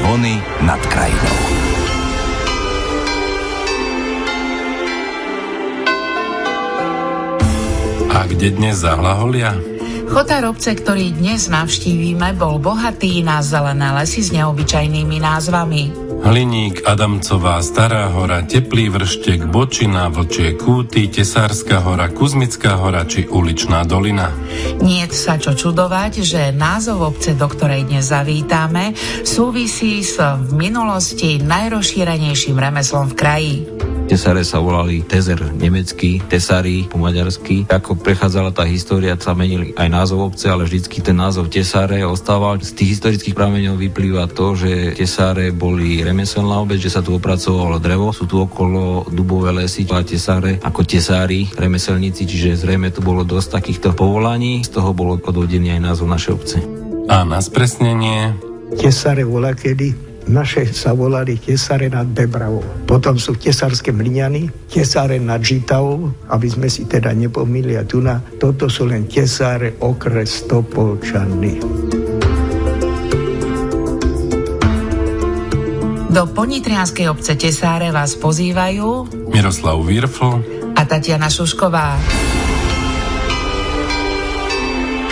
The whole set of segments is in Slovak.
Zvony nad krajinou. A kde dnes zahlaholia? Chotár obce, ktorý dnes navštívime, bol bohatý na zelené lesy s neobyčajnými názvami. Hliník, Adamcová, Stará hora, Teplý vrštek, Bočina, Vlčie kúty, Tesárska hora, Kuzmická hora či Uličná dolina. Niet sa čo čudovať, že názov obce, do ktorej dnes zavítame, súvisí s v minulosti najrozšírenejším remeslom v kraji. Tesáre sa volali Tezer nemecký, Tesári po maďarsky. Ako prechádzala tá história, sa menili aj názov obce, ale vždycky ten názov Tesáre ostával. Z tých historických prameňov vyplýva to, že Tesáre boli remeselná obec, že sa tu opracovalo drevo. Sú tu okolo dubové lesy a Tesáre ako tesári, remeselníci, čiže zrejme tu bolo dosť takýchto povolaní. Z toho bolo odvodený aj názov našej obce. A na spresnenie? Tesáre volakedy naše sa volali Tesáre nad Bebravou. Potom sú tesárske Mlyňany, Tesáre nad Žitavou, aby sme si teda nepomýlili. A toto sú len Tesáre okres Topolčany. Do ponitrianskej obce Tesáre vás pozývajú Miroslav Virfl a Tatiana Šušková.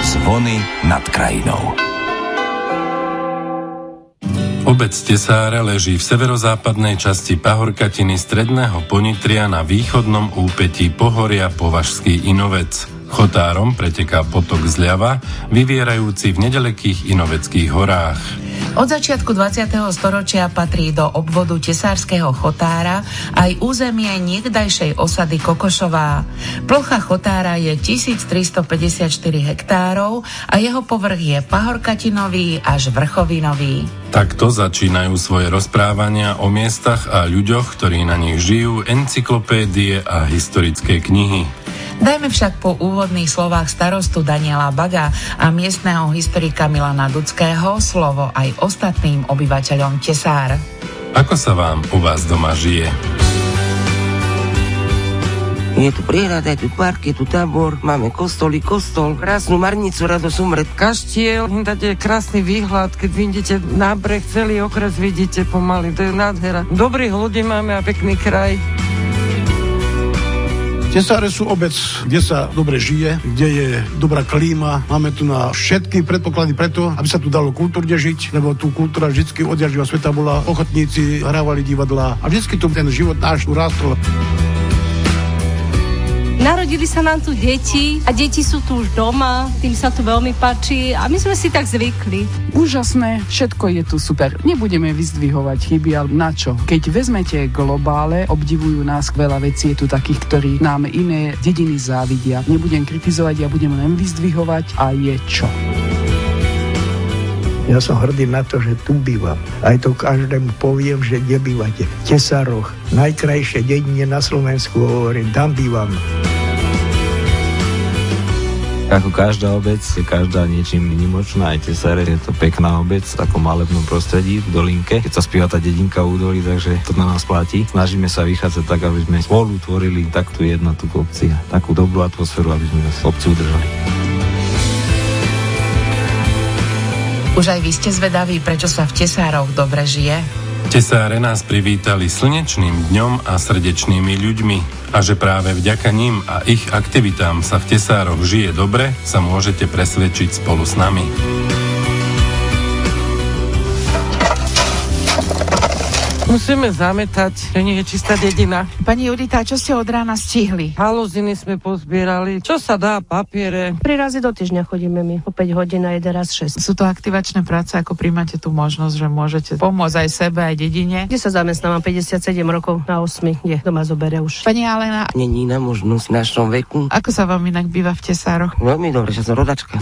Zvony nad krajinou. Obec Tesáre leží v severozápadnej časti pahorkatiny stredného Ponitria na východnom úpetí pohoria Považský Inovec. Chotárom preteká potok zľava, vyvierajúci v nedalekých Inoveckých horách. Od začiatku 20. storočia patrí do obvodu tesárskeho Chotára aj územie niekdajšej osady Kokošová. Plocha Chotára je 1354 hektárov a jeho povrch je pahorkatinový až vrchovinový. Takto začínajú svoje rozprávania o miestach a ľuďoch, ktorí na nich žijú, encyklopédie a historické knihy. Dajme však po úvodných slovách starostu Daniela Baga a miestneho historika Milana Dudského slovo aj ostatným obyvateľom Tesár. Ako sa vám u vás doma žije? Je tu priehrada, je tu park, je tu tábor, máme kostol, krásnu marnicu, Radosť Umret. Kaštiel, dáte krásny výhľad, keď vidíte na breh, celý okres vidíte pomaly, to je nádhera. Dobrých ľudí máme a pekný kraj. Tesáre sú obec, kde sa dobre žije, kde je dobrá klíma. Máme tu na všetky predpoklady preto, aby sa tu dalo kultúrne žiť, lebo tu kultúra vždy odjaživa sveta bola, ochotníci hrávali divadlá a vždy tu ten život náš tu rástol. Narodili sa nám tu deti a deti sú tu už doma, tým sa tu veľmi páči a my sme si tak zvykli. Úžasné, všetko je tu super. Nebudeme vyzdvihovať chyby, ale na čo? Keď vezmete globále, obdivujú nás veľa vecí, je tu takých, ktorí nám iné dediny závidia. Nebudem kritizovať, ja budem len vyzdvihovať a je čo. Ja som hrdý na to, že tu bývam. Aj to každému poviem, že kde bývate. V Tesároch, najkrajšie dedine na Slovensku, hovorím, tam bývam. Ako každá obec, je každá niečím výnimočná. Aj Tesáre je to pekná obec, ako malebnom prostredí v dolinke. Keď sa spieva tá dedinka v údolí, takže to na nás platí. Snažíme sa vychádzať tak, aby sme spolu tvorili takú jednotu v obci a takú dobrú atmosféru, aby sme v obci udržali. Už aj vy ste zvedaví, prečo sa v Tesároch dobre žije? Tesáre nás privítali slnečným dňom a srdečnými ľuďmi. A že práve vďaka ním a ich aktivitám sa v Tesároch žije dobre, sa môžete presvedčiť spolu s nami. Musíme zametať, že nie je čistá dedina. Pani Judita, čo ste od rána stihli? Haluziny sme pozbierali. Čo sa dá, papiere? 3 razy do týždňa chodíme my, po 5 hodín a 1 raz 6. Sú to aktivačné práce, ako príjmate tú možnosť, že môžete pomôcť aj sebe, aj dedine? Kde sa zamestnávam 57 rokov na 8, kde doma zobere už. Pani Alena, Není na možnosť v našom veku. ako sa vám inak býva v Tesároch? Veľmi dobre, že som rodačka.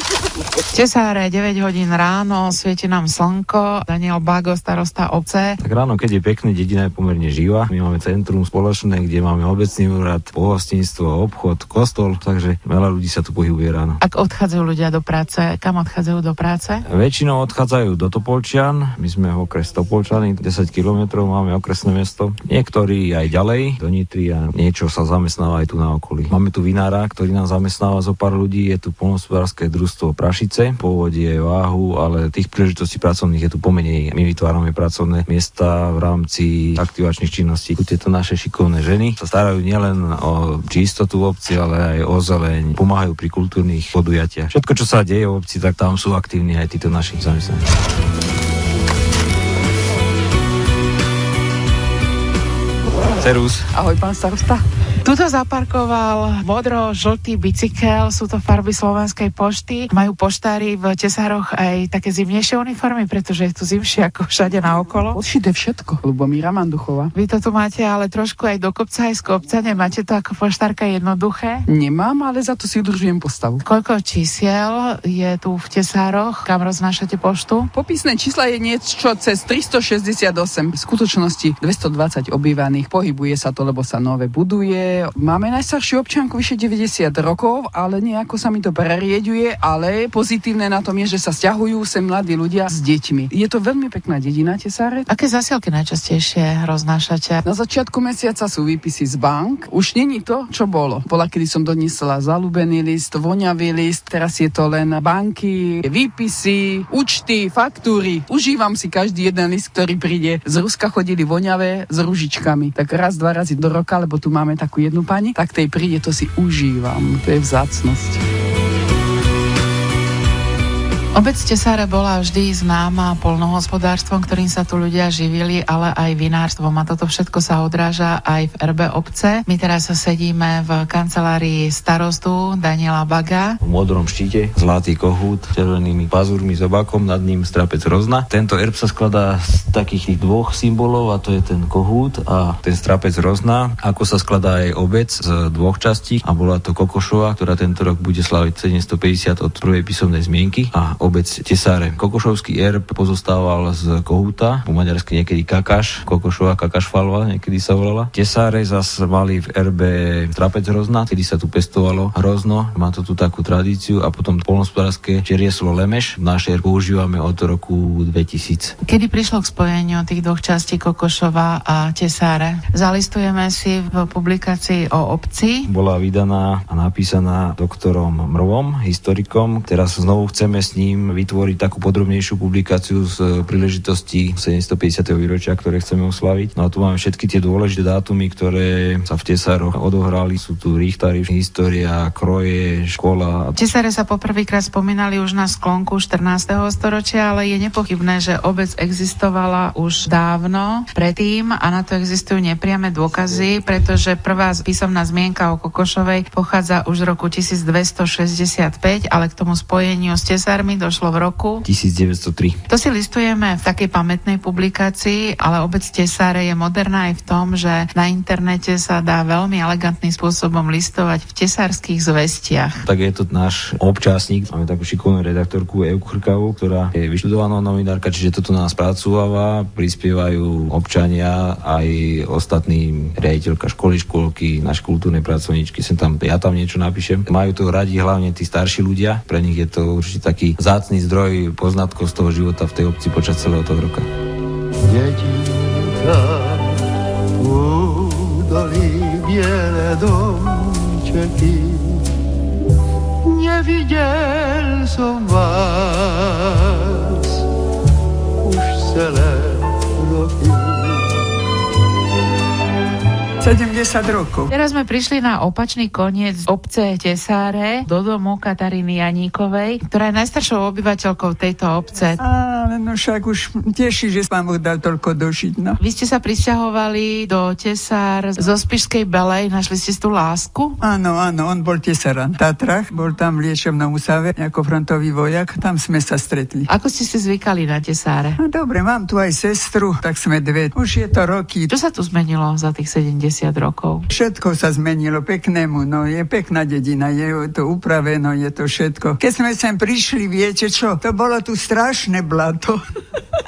Tesáre, 9 hodín ráno, svieti nám slnko. Daniel Bago, starosta obce. Tak ráno, keď je pekné, pekné, dedina je pomerne živá. My máme centrum spoločné, kde máme obecný úrad, pohostinstvo, obchod, kostol, takže veľa ľudí sa tu pohybuje ráno. Ak odchádzajú ľudia do práce, kam odchádzajú do práce? Väčšinou odchádzajú do Topolčian, my sme okres Topolčany, 10 kilometrov máme okresné mesto. Niektorí aj ďalej, do Nitry a niečo sa zamestnáva aj tu na okolí. Máme tu vinára, ktorý nám zamestnáva zo pár ľudí, je tu poľnohospodárske družstvo Prašice, pôvodie Váhu, ale tých príležitostí pracovných je tu pomenej. My vytvárame pracovné miesta v rámci aktivačných činností. Tieto naše šikovné ženy sa starajú nielen o čistotu v obci, ale aj o zeleň, pomáhajú pri kultúrnych podujatiach. Všetko, čo sa deje v obci, tak tam sú aktívni aj títo naši zamestnanci. Servus. Ahoj, pán starosta. Tuto zaparkoval modro-žltý bicykel, sú to farby Slovenskej pošty. Majú poštári v Tesároch aj také zimnejšie uniformy, pretože je tu zimšie ako všade naokolo. Odšité všetko, Ľubomíra Manduchová. Vy to tu máte ale trošku aj do kopca, aj z kopca, nemáte to ako poštárka jednoduché? Nemám, ale za to si udržujem postavu. Koľko čísiel je tu v Tesároch, kam roznášate poštu? Popisné čísla je niečo cez 368, v skutočnosti 220 obývaných. Pohybuje sa to, lebo sa nové buduje. Máme najstaršiu občianku vyše 90 rokov, ale nejako sa mi to prerieďuje, ale pozitívne na tom je, že sa sťahujú sem mladí ľudia s deťmi. Je to veľmi pekná dedina, Tesáre. Aké zasielky najčastejšie roznášate? Na začiatku mesiaca sú výpisy z bank. Už není to, čo bolo. Bola, kedy som doniesla zaľúbený list, voňavý list, teraz je to len banky, výpisy, účty, faktúry. Užívam si každý jeden list, ktorý príde. Z Ruska chodili voňavé s ružičkami. Tak raz, 2 razy do roka, lebo tu máme takú jednu pani, tak tej príde, to si užívam. To je vzácnosť. Obec Tesáre bola vždy známa poľnohospodárstvom, ktorým sa tu ľudia živili, ale aj vinárstvom a toto všetko sa odráža aj v erbe obce. My teraz sedíme v kancelárii starostu Daniela Baga. V modrom štíte zlatý kohút s červenými pazúrmi s obákom, nad ním strapec rozna. Tento erb sa skladá z takých 2 symbolov a to je ten kohút a ten strapec rozna. Ako sa skladá aj obec z 2 častí a bola to Kokošova, ktorá tento rok bude slaviť 750 od prvej písomnej zmienky a obec Tesáre. Kokošovský erb pozostával z kohúta, po maďarsky niekedy kakaš, Kokošova, kakašfalva, niekedy sa volala. Tesáre zase mali v erbe strapec hrozna, kedy sa tu pestovalo hrozno, má to tu takú tradíciu a potom poľnohospodárske čerieslo lemeš. Náš erb používame od roku 2000. Kedy prišlo k spojeniu tých 2 častí Kokošova a Tesáre? Zalistujeme si v publikácii o obci. Bola vydaná a napísaná doktorom Mrvom, historikom. Teraz znovu chceme s ním vytvoriť takú podrobnejšiu publikáciu z príležitosti 750. výročia, ktoré chceme oslaviť. No a tu máme všetky tie dôležité dátumy, ktoré sa v Tesároch odohrali. Sú tu richtary, história, kroje, škola. Tesáre sa poprvýkrát spomínali už na sklonku 14. storočia, ale je nepochybné, že obec existovala už dávno predtým a na to existujú nepriame dôkazy, pretože prvá písomná zmienka o Kokošovej pochádza už z roku 1265, ale k tomu spojeniu s Tesármi došlo v roku 1903. To si listujeme v takej pamätnej publikácii, ale obec Tesáre je moderná aj v tom, že na internete sa dá veľmi elegantným spôsobom listovať v tesárskych zvestiach. Tak je to náš občasník. Máme takú šikovnú redaktorku Evku Chrkavú, ktorá je vyštudovaná novinárka, čiže toto nás spracúva, prispievajú občania aj ostatní, riaditeľka školky, naše kultúrne pracovníčky, ja tam niečo napíšem. Majú to radi hlavne tí starší ľudia, pre nich je to určite taký vzácny zdroj poznatkov z toho života v tej obci počas celého toho roka. Dedinka, údolí biele domčeky, nevidel som vás už celé roky. 70 rokov. Teraz sme prišli na opačný koniec obce Tesáre do domu Kataríny Janíkovej, ktorá je najstaršou obyvateľkou tejto obce. No však už teší, že vám Boh dal toľko dožiť. No. Vy ste sa prisťahovali do Tesár zo Spišskej Belej, našli ste tú lásku? Áno, on bol tesáran v Tatrach, bol tam v liečebnom ústave ako frontový vojak, tam sme sa stretli. Ako ste si zvykali na Tesáre? No dobre, mám tu aj sestru, tak sme 2. Už je to roky. Čo sa tu zmenilo za tých 70 rokov? Všetko sa zmenilo peknému, no je pekná dedina, je to upravené, je to všetko. Keď sme sem prišli, viete čo, to bolo tu strašné blato.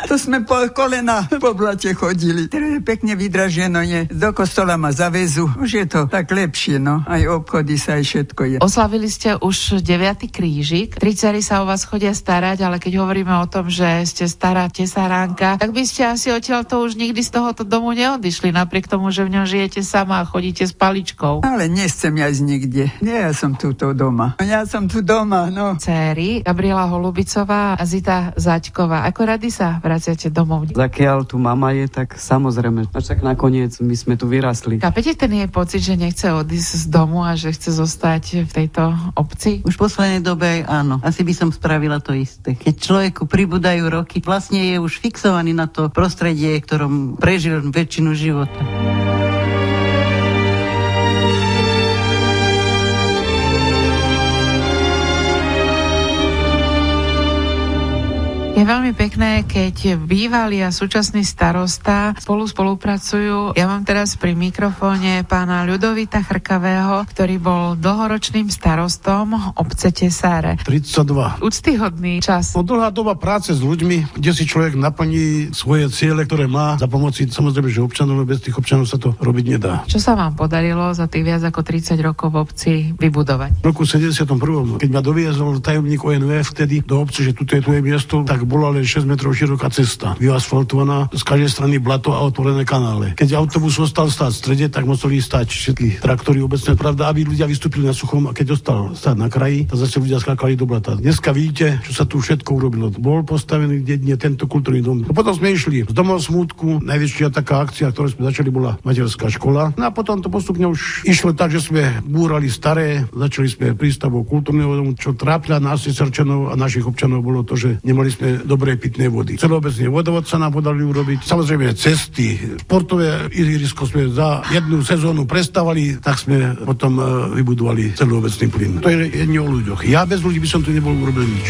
To sme po kolena po blate chodili. Teraz je pekne vydraženo, je. Do kostola ma zavezú. Už je to tak lepšie, no. Aj obchody sa, aj všetko je. Oslavili ste už 9. krížik. Tri dcery sa o vás chodia starať, ale keď hovoríme o tom, že ste stará tesáránka, tak by ste asi odtiaľto už nikdy z tohoto domu neodišli, napriek tomu, že v ňom žijete sama a chodíte s paličkou. Ale nechcem ísť nikde. Nie, ja som tu doma. Ja som tu doma, no. Céry, Gabriela Holubicová a Zita Zaďková. Ako rady sa vraciate domov? Zakiaľ tu mama je, tak samozrejme. A však nakoniec my sme tu vyrastli. Chápete ten jej pocit, že nechce odísť z domu a že chce zostať v tejto obci? Už v poslednej dobe áno. Asi by som spravila to isté. Keď človeku pribúdajú roky, vlastne je už fixovaný na to prostredie, ktorom prežil väčšinu života. Je veľmi pekné, keď bývalý a súčasný starosta spolupracujú. Ja mám teraz pri mikrofóne pána Ľudovita Chrkavého, ktorý bol dlhoročným starostom obce Tesáre. 32. Úctyhodný čas. Dlhá doba práce s ľuďmi, kde si človek naplní svoje ciele, ktoré má za pomoci, samozrejme, že občanov, bez tých občanov sa to robiť nedá. Čo sa vám podarilo za tých viac ako 30 rokov v obci vybudovať? V roku 71. keď ma doviezol tajomník ONV vtedy do obce, že tu je miesto, tak bola len 6 metrov široká cesta, vyasfaltovaná, z každej strany blato a otvorené kanále. Keď autobus ostal stáť v strede, tak museli stáť všetky traktory obecné, pravda, aby ľudia vystúpili na suchom, a keď ostal stáť na kraji, tak zase ľudia skákali do blata. Dneska vidíte, čo sa tu všetko urobilo. Bol postavený dedine tento kultúrny dom. A potom sme išli z domov smútku, najväčšia taká akcia, ktorú sme začali, bola materská škola. No a potom to postupne už išlo tak, že sme búrali staré, začali sme prístavou kultúrneho domu, čo trápila nás Tesarčanov a našich občanov bolo to, že nemali sme dobré pitnej vody. Celoobecne vodovod sa nám podali urobiť. Samozrejme cesty, športové ihrisko sme za jednu sezónu prestávali, tak sme potom vybudovali celoobecný plyn. To je jedne o ľuďoch. Ja bez ľudí by som tu nebol urobil nič.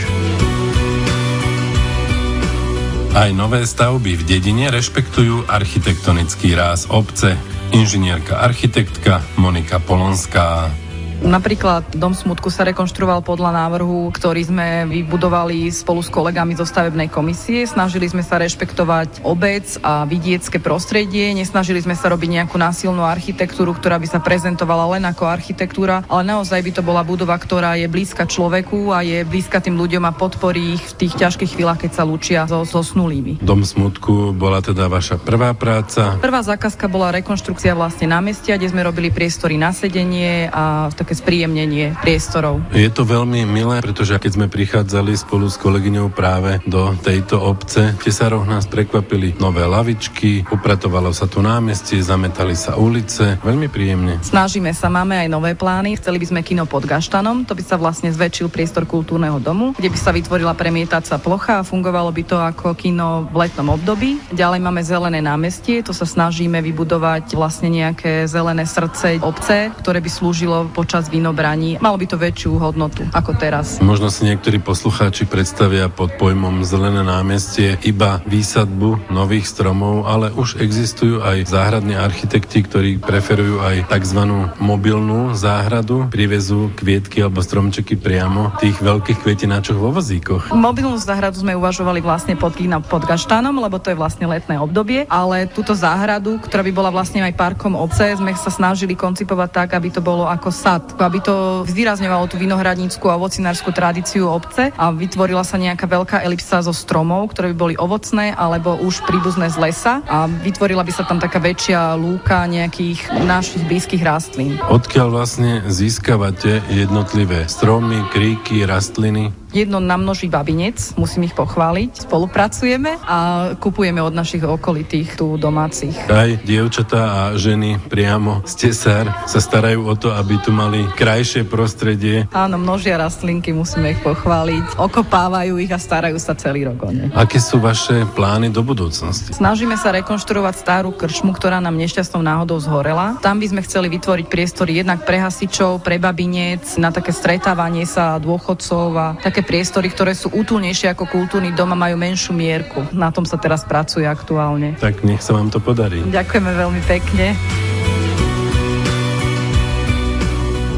Aj nové stavby v dedine rešpektujú architektonický ráz obce. Inžinierka architektka Monika Polonská. Napríklad Dom smutku sa rekonštruoval podľa návrhu, ktorý sme vybudovali spolu s kolegami zo stavebnej komisie. Snažili sme sa rešpektovať obec a vidiecké prostredie. Nesnažili sme sa robiť nejakú násilnú architektúru, ktorá by sa prezentovala len ako architektúra, ale naozaj by to bola budova, ktorá je blízka človeku a je blízka tým ľuďom a podporí ich v tých ťažkých chvíľach, keď sa lúčia so snulými. Dom smutku bola teda vaša prvá práca? Prvá zákazka bola rekonštrukcia vlastne námestia, kde sme robili priestory na sedenie a také spríjemnenie priestorov. Je to veľmi milé, pretože keď sme prichádzali spolu s kolegyňou práve do tejto obce, v Tesároch nás prekvapili nové lavičky, upratovalo sa tu námestie, zametali sa ulice, veľmi príjemne. Snažíme sa, máme aj nové plány. Chceli by sme kino pod Gaštanom, to by sa vlastne zväčšil priestor kultúrneho domu, kde by sa vytvorila premietacia plocha a fungovalo by to ako kino v letnom období. Ďalej máme zelené námestie, to sa snažíme vybudovať vlastne nejaké zelené srdce obce, ktoré by slúžilo počas vinobraní. Malo by to väčšiu hodnotu ako teraz. Možno si niektorí poslucháči predstavia pod pojmom zelené námestie iba výsadbu nových stromov, ale už existujú aj záhradní architekti, ktorí preferujú aj takzvanú mobilnú záhradu, privezú kvietky alebo stromčeky priamo v tých veľkých kvietináčoch vo vozíkoch. Mobilnú záhradu sme uvažovali vlastne pod Gaštánom, lebo to je vlastne letné obdobie, ale túto záhradu, ktorá by bola vlastne aj parkom obce, sme sa snažili koncipovať tak, aby to bolo ako sad, aby to zvýrazňovalo tú vinohradnícku a ovocinárskú tradíciu obce a vytvorila sa nejaká veľká elipsa zo stromov, ktoré by boli ovocné alebo už príbuzné z lesa a vytvorila by sa tam taká väčšia lúka nejakých našich blízkych rastlín. Odkiaľ vlastne získavate jednotlivé stromy, kríky, rastliny? Jedno namnoží babinec, musím ich pochváliť. Spolupracujeme a kupujeme od našich okolitých tu domácich. Aj dievčatá a ženy priamo z Tesár sa starajú o to, aby tu mali krajšie prostredie. Áno, množia rastlinky, musíme ich pochváliť. Okopávajú ich a starajú sa celý rok o ne. Aké sú vaše plány do budúcnosti? Snažíme sa rekonštruovať starú krčmu, ktorá nám nešťastnou náhodou zhorela. Tam by sme chceli vytvoriť priestory jednak pre hasičov, pre babinec, na také stretávanie sa dôchodcov a také priestory, ktoré sú útulnejšie ako kultúrny dom a majú menšiu mierku. Na tom sa teraz pracuje aktuálne. Tak nech sa vám to podarí. Ďakujeme veľmi pekne.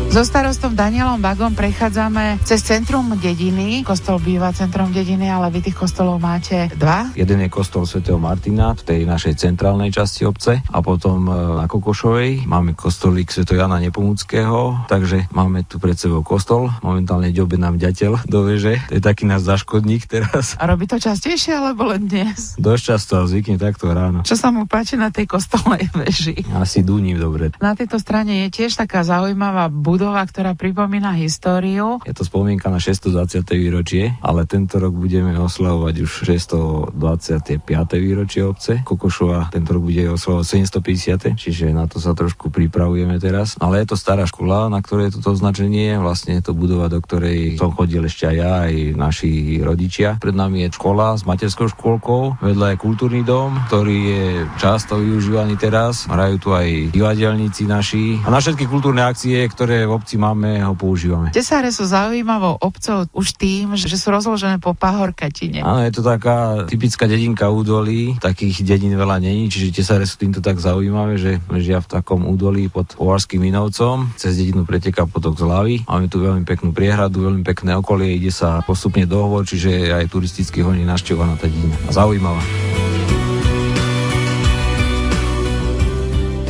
So starostom Danielom Bagom prechádzame cez centrum dediny. Kostol býva centrom dediny, ale vy tých kostolov máte dva. Jeden je kostol svätého Martina v tej našej centrálnej časti obce a potom na Kokošovej máme kostolík svätého Jana Nepomuckého, takže máme tu pred sebou kostol. Momentálne ďobe nám ďateľ do veže. To je taký náš záškodník teraz. A robí to častejšie, alebo len dnes? Dosť často a zvykne takto ráno. Čo sa mu páči na tej kostolnej veži? Asi duním dobre. Na tejto strane je tiež taká zaujímavá budova, ktorá pripomína históriu. Je to spomienka na 620. výročie, ale tento rok budeme oslavovať už 625. výročie obce. Kokošova tento rok bude oslavovať 750. Čiže na to sa trošku pripravujeme teraz. Ale je to stará škola, na ktorej je toto označenie. Vlastne je to budova, do ktorej som chodil ešte aj ja, aj naši rodičia. Pred nami je škola s materskou škôlkou, vedľa je kultúrny dom, ktorý je často využívaný teraz. Hrajú tu aj divadelníci naši. A na všetky kultúrne akcie, ktoré v obci máme, ho používame. Tesáre sú zaujímavou obcov už tým, že sú rozložené po Pahorkatine. Áno, je to taká typická dedinka údolí. Takých dedín veľa není, čiže Tesáre sú týmto tak zaujímavé, že ležia v takom údolí pod Považským Minovcom. Cez dedinu preteká potok Zlavy. Máme tu veľmi peknú priehradu, veľmi pekné okolie, ide sa postupne dohovor, čiže aj turisticky hodne navštevovaná tá dedina. Zaujímavá.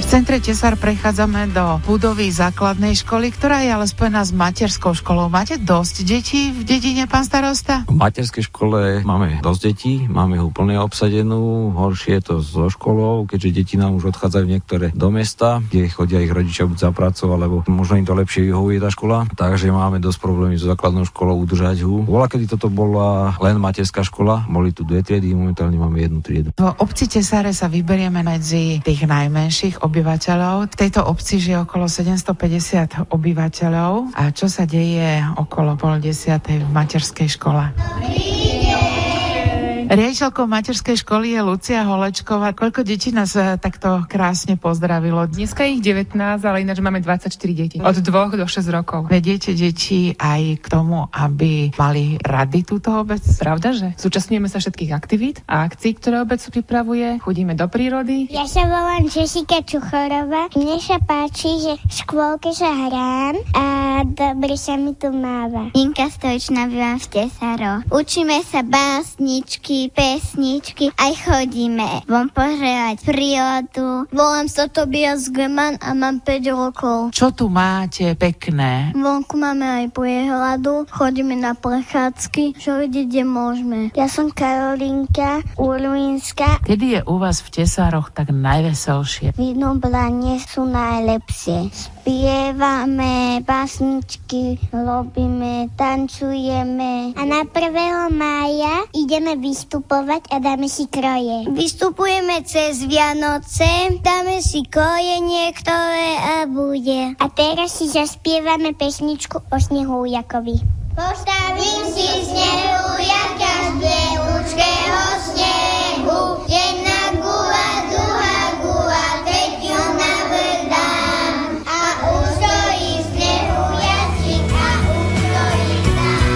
V centre Tesár prechádzame do budovy základnej školy, ktorá je ale spojená s materskou školou. Máte dosť detí v dedine, pán starosta? V materskej škole máme dosť detí, máme ho úplne obsadenú. Horšie je to so školou, keďže deti nám už odchádzajú niektoré do mesta, kde chodia ich rodičia buď za prácou, alebo možno im to lepšie vyhovuje tá škola. Takže máme dosť problémov so základnou školou udržať ho. Bola, kedy toto bola len materská škola, boli tu 2 triedy, momentálne máme 1 triedu. V obci Tesáre sa vyberieme medzi tých najmenších obyvateľov. V tejto obci žije okolo 750 obyvateľov. A čo sa deje okolo 9:30 v materskej škole? Riaditeľkou materskej školy je Lucia Holečková. Koľko detí nás takto krásne pozdravilo? Dneska ich 19, ale ináč máme 24 detí. Od 2 do 6 rokov. Vediete deti aj k tomu, aby mali rady túto obec? Pravda, že? Zúčastňujeme sa všetkých aktivít a akcií, ktoré obec pripravuje. Chodíme do prírody. Ja sa volám Jessica Čuchorová. Mne sa páči, že v škôlke sa hrám a dobre sa mi tu máva. Inka Stojičná, bývam v Tesároch. Učíme sa básničky, pesničky, aj chodíme von pozerať prírodu. Volám sa Tobias Geman a mám 5 rokov. Čo tu máte pekné? Vonku máme aj priehradu, chodíme na prechádzky, čo vidieť, kde môžeme. Ja som Karolinka Urlínska. Kedy je u vás v Tesároch tak najveselšie? Vynobranie sú najlepšie. Spievame básničky, robíme, tancujeme. A na 1. mája ideme vystupovať a dáme si kroje. Vystupujeme cez Vianoce, dáme si kroje niektoré a bude. A teraz si zaspievame pesničku o Snehuliakovi. Postavím si Snehuliaka z bielučkého snehu. Jedna gula, druhá gula, tretiu navrch dám. A ustojí Snehuliačik a ustojí sám.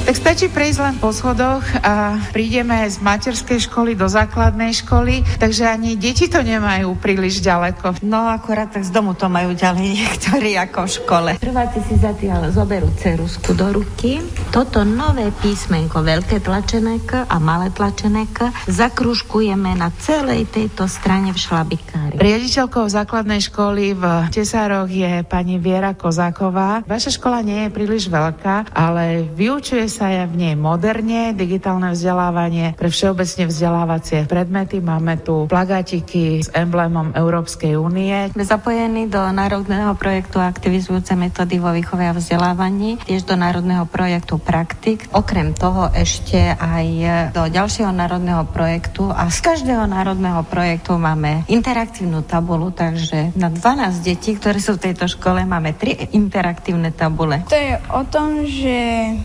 Tak stačí prejsť len po schodoch a prídeme z materskej školy do základnej školy, takže ani deti to nemajú príliš ďaleko. No akurát tak z domu to majú ďalej niektorí ako v škole. Prváci si zatiaľ zoberú ceruzku do ruky. Toto nové písmenko, veľké tlačené K a malé tlačené K, zakružkujeme na celej tejto strane v šlabikári. Riaditeľkou základnej školy v Tesároch je pani Viera Kozáková. Vaša škola nie je príliš veľká, ale vyučuje sa v nej moderne, digitálne vzdelávanie pre všeobecne vzdelávacie predmety. Máme tu plagátiky s emblémom Európskej únie. Sme zapojení do národného projektu aktivizujúce metódy vo výchove a vzdelávaní, tiež do národného projektu Praktik. Okrem toho ešte aj do ďalšieho národného projektu a z každého národného projektu máme interaktívnu tabulu, takže na 12 detí, ktoré sú v tejto škole, máme 3 interaktívne tabule. To je o tom, že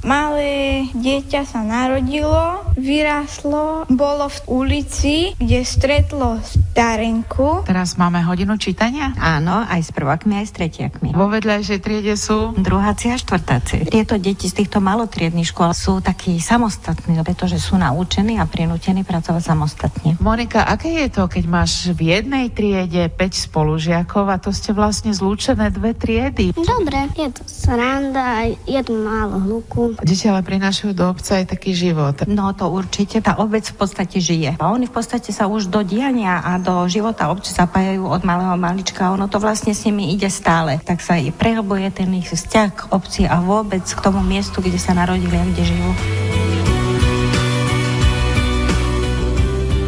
malé Moje dieťa sa narodilo, vyrástlo, bolo v ulici, kde stretlo starenku. Teraz máme hodinu čítania? Áno, aj s prvákmi, aj s tretiakmi. Vo vedľajšej triede sú druháci a štvrtáci. Tieto deti z týchto malotriednych škôl sú takí samostatní, pretože sú naučení a prinútení pracovať samostatne. Monika, aké je to, keď máš v jednej triede 5 spolužiakov a to ste vlastne zlúčené 2 triedy? Dobre, je to sranda, je tu málo hluku. Deti ale prinášajú do obca aj taký život. No to určite, tá obec v podstate žije. A oni v podstate sa už do diania a do života obce zapájajú od malého malička. Ono to vlastne s nimi ide stále. Tak sa i prehlbuje ten ich vzťah k obci a vôbec k tomu miestu, kde sa narodili a kde žijú.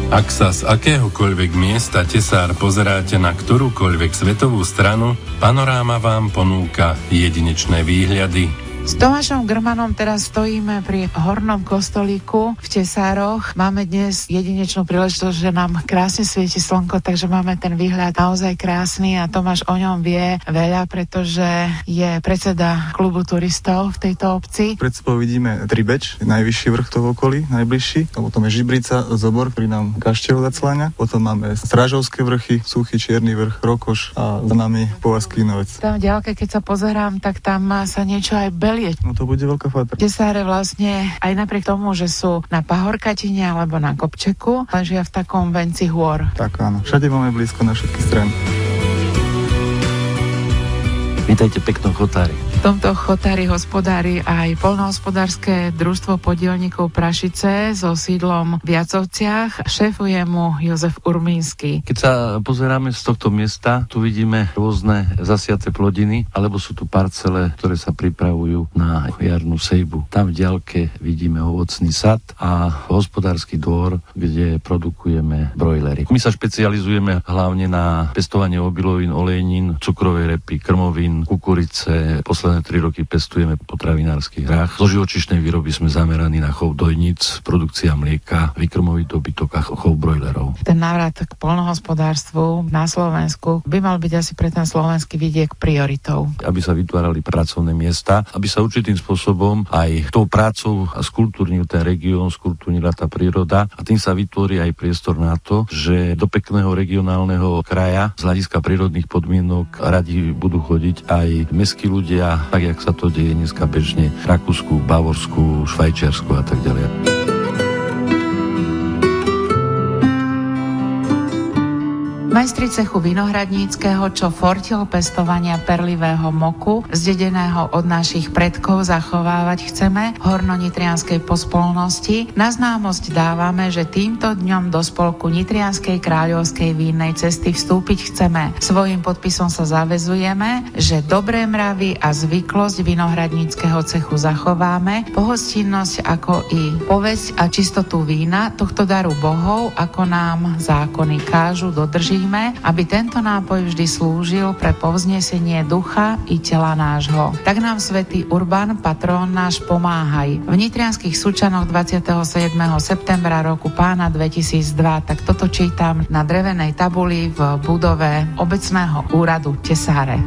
Ak sa z akéhokoľvek miesta Tesár pozeráte na ktorúkoľvek svetovú stranu, panoráma vám ponúka jedinečné výhľady. S Tomášom Grmanom teraz stojíme pri hornom kostolíku v Tesároch. Máme dnes jedinečnú príležitosť, že nám krásne svieti slnko, takže máme ten výhľad naozaj krásny a Tomáš o ňom vie veľa, pretože je predseda klubu turistov v tejto obci. Pred sebou vidíme Tribeč, najvyšší vrch toho okolí, najbližší. A potom je Žibrica, Zobor, ktorý nám kaštieľ zacláňa. Potom máme Strážovské vrchy, Suchý Čierny vrch, Rokoš a za nami Povazský Inovec. Tam ďalej, keď sa pozerám, tak tam sa niečo aj belieť. No to bude veľká fatra. Tesáre vlastne aj napriek tomu, že sú na Pahorkatine alebo na Kopčeku, ležia v takom venci hôr. Tak áno, všade máme blízko na všetky strany. Vítajte peknom Chotári. V tomto Chotári hospodári aj poľnohospodárske družstvo podielnikov Prašice so sídlom v Jacovciach. Šéfuje mu Jozef Urmínsky. Keď sa pozeráme z tohto miesta, tu vidíme rôzne zasiaté plodiny, alebo sú tu parcele, ktoré sa pripravujú na jarnú sejbu. Tam v diaľke vidíme ovocný sad a hospodársky dvor, kde produkujeme brojlery. My sa špecializujeme hlavne na pestovanie obilovín, olejnín, cukrovej repy, krmovín, kukurice. Posledné 3 roky pestujeme potravinársky hrách. Zo živočíšnej výroby sme zameraní na chov dojníc, produkcia mlieka, vykrmový dobytok a chov brojlerov. Ten návrat k poľnohospodárstvu na Slovensku by mal byť asi pre ten slovenský vidiek prioritou. Aby sa vytvárali pracovné miesta, aby sa určitým spôsobom aj tou prácou a skultúrnil ten región, skultúrnila tá príroda a tým sa vytvorí aj priestor na to, že do pekného regionálneho kraja z hľadiska prírodných podmienok radi budú chodiť aj mestskí ľudia, tak jak sa to deje dneska bežne v Rakúsku, Bavorsku, Švajčiarsku a tak ďalej. Majstri cechu vinohradníckeho, čo fortil pestovania perlivého moku, zdedeného od našich predkov, zachovávať chceme v hornonitrianskej pospolnosti. Na známosť dávame, že týmto dňom do spolku Nitrianskej kráľovskej vínnej cesty vstúpiť chceme. Svojím podpisom sa zavezujeme, že dobré mravy a zvyklosť vinohradníckeho cechu zachováme, pohostinnosť ako i povesť a čistotu vína, tohto daru bohov, ako nám zákony kážu, dodržíme, aby tento nápoj vždy slúžil pre povznesenie ducha i tela nášho. Tak nám svätý Urban, patrón náš, pomáhaj. V Nitrianských Sučanoch 27. septembra roku pána 2002, tak toto čítam na drevenej tabuli v budove obecného úradu Tesáre.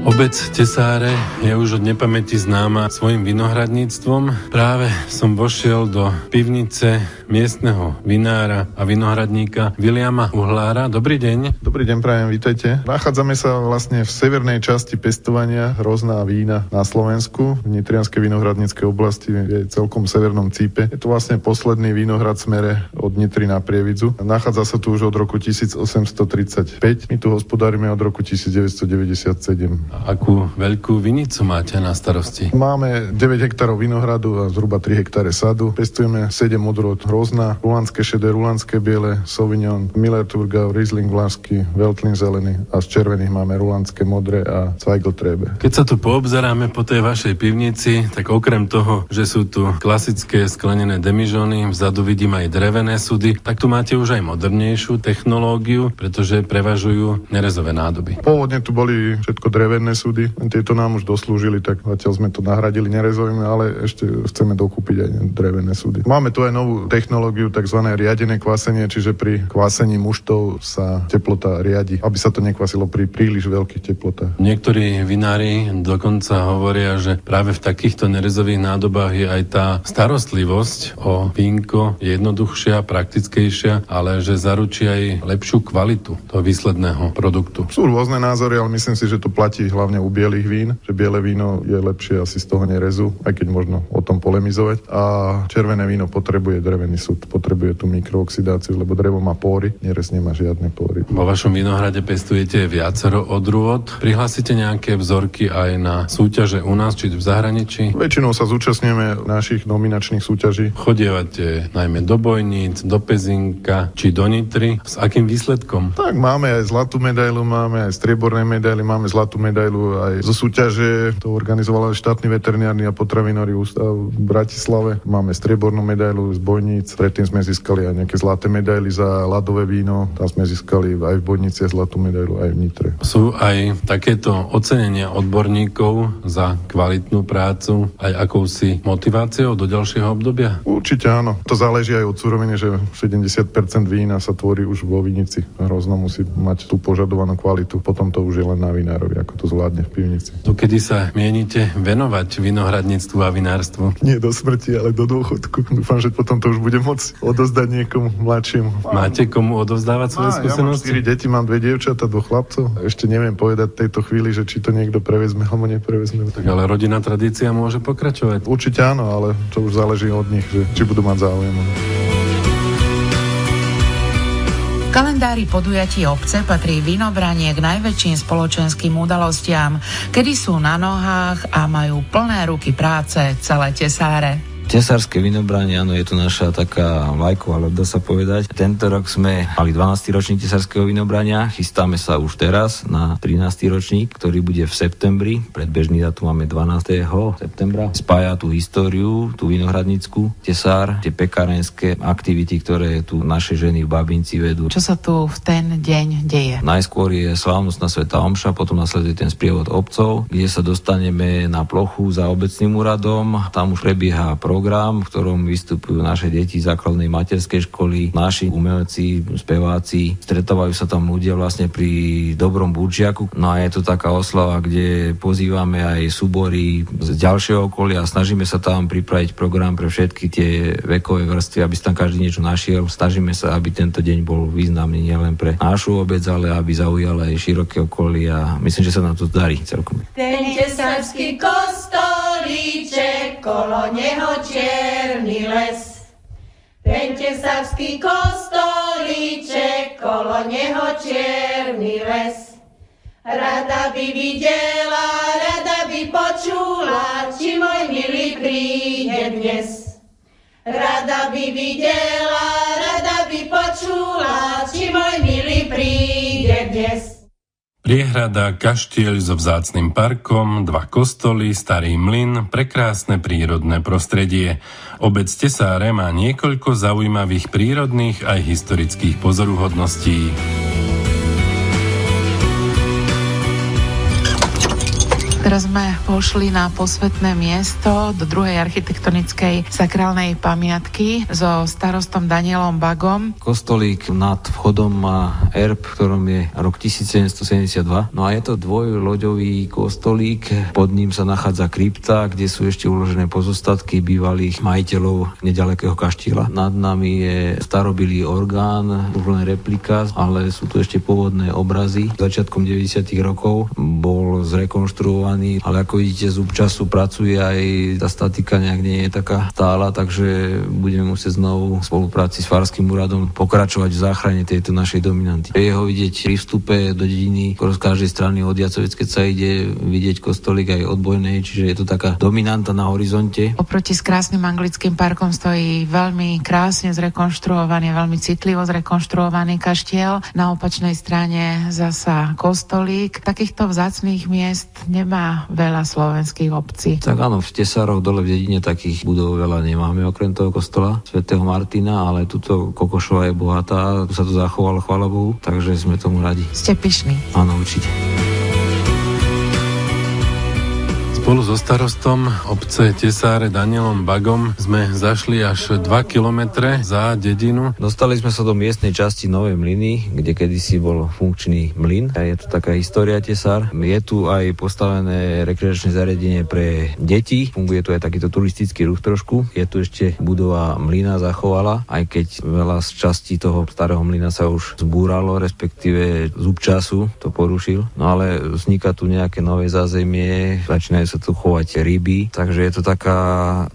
Obec Tesáre je už od nepamäti známa svojim vinohradníctvom. Práve som vošiel do pivnice miestneho vinára a vinohradníka Viliama Uhlára. Dobrý deň. Dobrý deň, prajem, vítajte. Nachádzame sa vlastne v severnej časti pestovania hrozná vína na Slovensku. V Nitrianskej vinohradníckej oblasti je celkom severnom cípe. Je to vlastne posledný vinohrad smere od Nitry na Prievidzu. Nachádza sa tu už od roku 1835. My tu hospodárime od roku 1997. Akú veľkú vinicu máte na starosti? Máme 9 hektárov vinohradu a zhruba 3 hektáre sadu. Pestujeme 7 odrôd hrozna, rulandské šedé, rulandské biele, Sauvignon, Miller Thurgau, Riesling vlašský, Veltlin zelený a z červených máme rulandské modré a Zweigl-Trebe. Keď sa tu poobzeráme po tej vašej pivnici, tak okrem toho, že sú tu klasické sklenené demižony, vzadu vidím aj drevené sudy, tak tu máte už aj modernejšiu technológiu, pretože prevažujú nerezové nádoby. Pôvodne tu boli všetko drevené drevné súdy. Tieto nám už doslúžili, tak zatiaľ sme to nahradili nerezovými, ale ešte chceme dokúpiť aj drevené súdy. Máme tu aj novú technológiu, tzv. Riadené kvasenie, čiže pri kvasení muštov sa teplota riadi, aby sa to nekvasilo pri príliš veľkých teplotách. Niektorí vinári dokonca hovoria, že práve v takýchto nerezových nádobách je aj tá starostlivosť o vínko jednoduchšia, praktickejšia, ale že zaručí aj lepšiu kvalitu toho výsledného produktu. Sú rôzne názory, ale myslím si, že to platí hlavne u bielých vín, že biele víno je lepšie asi z toho nerezu, aj keď možno o tom polemizovať. A červené víno potrebuje drevený súd, potrebuje tú mikrooxidáciu, lebo drevo má póry, nerez nemá žiadne póry. Vo vašom vinohrade pestujete viacero odrôd. Prihlásite nejaké vzorky aj na súťaže u nás, či v zahraničí? Väčšinou sa zúčastňujeme našich nominačných súťaží. Chodievate najmä do Bojníc, do Pezinka či do Nitry. S akým výsledkom? Tak máme aj zlatú medailu, máme aj strieborné medaily, máme zlatú medailu aj zo súťaže. To organizoval štátny veterinárny a potravinársky ústav v Bratislave. Máme striebornú medailu z Bojníc. Predtým sme získali aj nejaké zlaté medaily za ľadové víno. Tam sme získali aj v Bojnici zlatú medailu, aj v Nitre. Sú aj takéto ocenenia odborníkov za kvalitnú prácu aj akousi motiváciou do ďalšieho obdobia? Určite áno. To záleží aj od suroviny, že 70% vína sa tvorí už vo vinici. Hrozno musí mať tú požadovanú kvalitu. Potom to už je len na vinárovi, ako to zvládne v pivnici. Dokedy sa mienite venovať vinohradníctvu a vinárstvu? Nie do smrti, ale do dôchodku. Dúfam, že potom to už budem môcť odozdať niekomu mladšiemu. Máte komu odovzdávať svoje skúsenosti? Ja mám 4 deti, mám 2 dievčatá, 2 chlapcov. Ešte neviem povedať v tejto chvíli, že či to niekto prevezme alebo neprevezme. Tak ale rodinná tradícia môže pokračovať. Určite áno, ale to už záleží od nich, že či budú mať záujem. V kalendári podujatí obce patrí vinobranie k najväčším spoločenským udalostiam, kedy sú na nohách a majú plné ruky práce celé tesáre. Tesárske vinobranie, áno, je to naša taká vlajková loď, dá sa povedať. Tento rok sme mali 12. ročník tesárskeho vinobrania, chystáme sa už teraz na 13. ročník, ktorý bude v septembri. Predbežný dátum máme 12. septembra. Spája tú históriu, tú vinohradnícku, tesár, tie pekárenské aktivity, ktoré tu naše ženy v Babinci vedú. Čo sa tu v ten deň deje? Najskôr je slávnostná svätá omša, potom nasleduje ten sprievod obcov, kde sa dostaneme na plochu za obecným úradom. Tam už prebieha program, v ktorom vystupujú naše deti z základnej materskej školy, naši umelci, speváci. Stretávajú sa tam ľudia vlastne pri dobrom burčiaku. No a je to taká oslava, kde pozývame aj súbory z ďalšieho okolia a snažíme sa tam pripraviť program pre všetky tie vekové vrstvy, aby sa tam každý niečo našiel. Snažíme sa, aby tento deň bol významný nielen pre našu obec, ale aby zaujal aj široké okolie a myslím, že sa nám to darí celkom. Ten tesársky kostolíček, kolo neho čierny les. Ten tesársky kostolíček, kolo neho čierny les. Rada by videla, rada by počula, či môj milý príde dnes. Rada by videla, rada by počula, či môj milý príde dnes. Priehrada, kaštieľ so vzácnym parkom, 2 kostoly, starý mlyn, prekrásne prírodné prostredie. Obec Tesáre má niekoľko zaujímavých prírodných aj historických pozoruhodností. Teraz sme pošli na posvetné miesto do druhej architektonickej sakrálnej pamiatky so starostom Danielom Bagom. Kostolík nad vchodom má erb, v ktorom je rok 1772. No a je to dvojloďový kostolík. Pod ním sa nachádza krypta, kde sú ešte uložené pozostatky bývalých majiteľov nedalekého kaštieľa. Nad nami je starobilý orgán, už len replika, ale sú tu ešte pôvodné obrazy. Začiatkom 90. rokov bol zrekonštruovaný, ale ako vidíte, zub času pracuje, aj tá statika nejak nie je taká stála, takže budeme musieť znovu v spolupráci s farským úradom pokračovať v záchrane tejto našej dominanty. Je ho vidieť pri vstupe do dediny, z každej strany od Jacoviec, keď sa ide vidieť kostolík aj od Bojnej, čiže je to taká dominanta na horizonte. Oproti s krásnym anglickým parkom stojí veľmi krásne zrekonštruovaný, veľmi citlivo zrekonštruovaný kaštiel. Na opačnej strane zasa kostolík. Takýchto vzácnych miest nemá veľa slovenských obcí. Tak áno, v Tesároch dole v dedine takých budov veľa nemáme, okrem toho kostola svätého Martina, ale tuto Kokošova je bohatá, tu sa to zachovalo, chvála Bohu, takže sme tomu radi. Ste pyšní? Áno, určite. Spolu so starostom obce Tesáre Danielom Bagom sme zašli až 2 kilometre za dedinu. Dostali sme sa do miestnej časti Novej Mlyny, kde kedysi bol funkčný mlyn. Je to taká história Tesár. Je tu aj postavené rekreačné zariadenie pre deti. Funguje tu aj takýto turistický ruch trošku. Je tu ešte budova mlyna zachovala, aj keď veľa z častí toho starého mlyna sa už zbúralo, respektíve zub času to porušil. No ale vzniká tu nejaké nové zázemie, začínajú sa tu chovať ryby, takže je to taká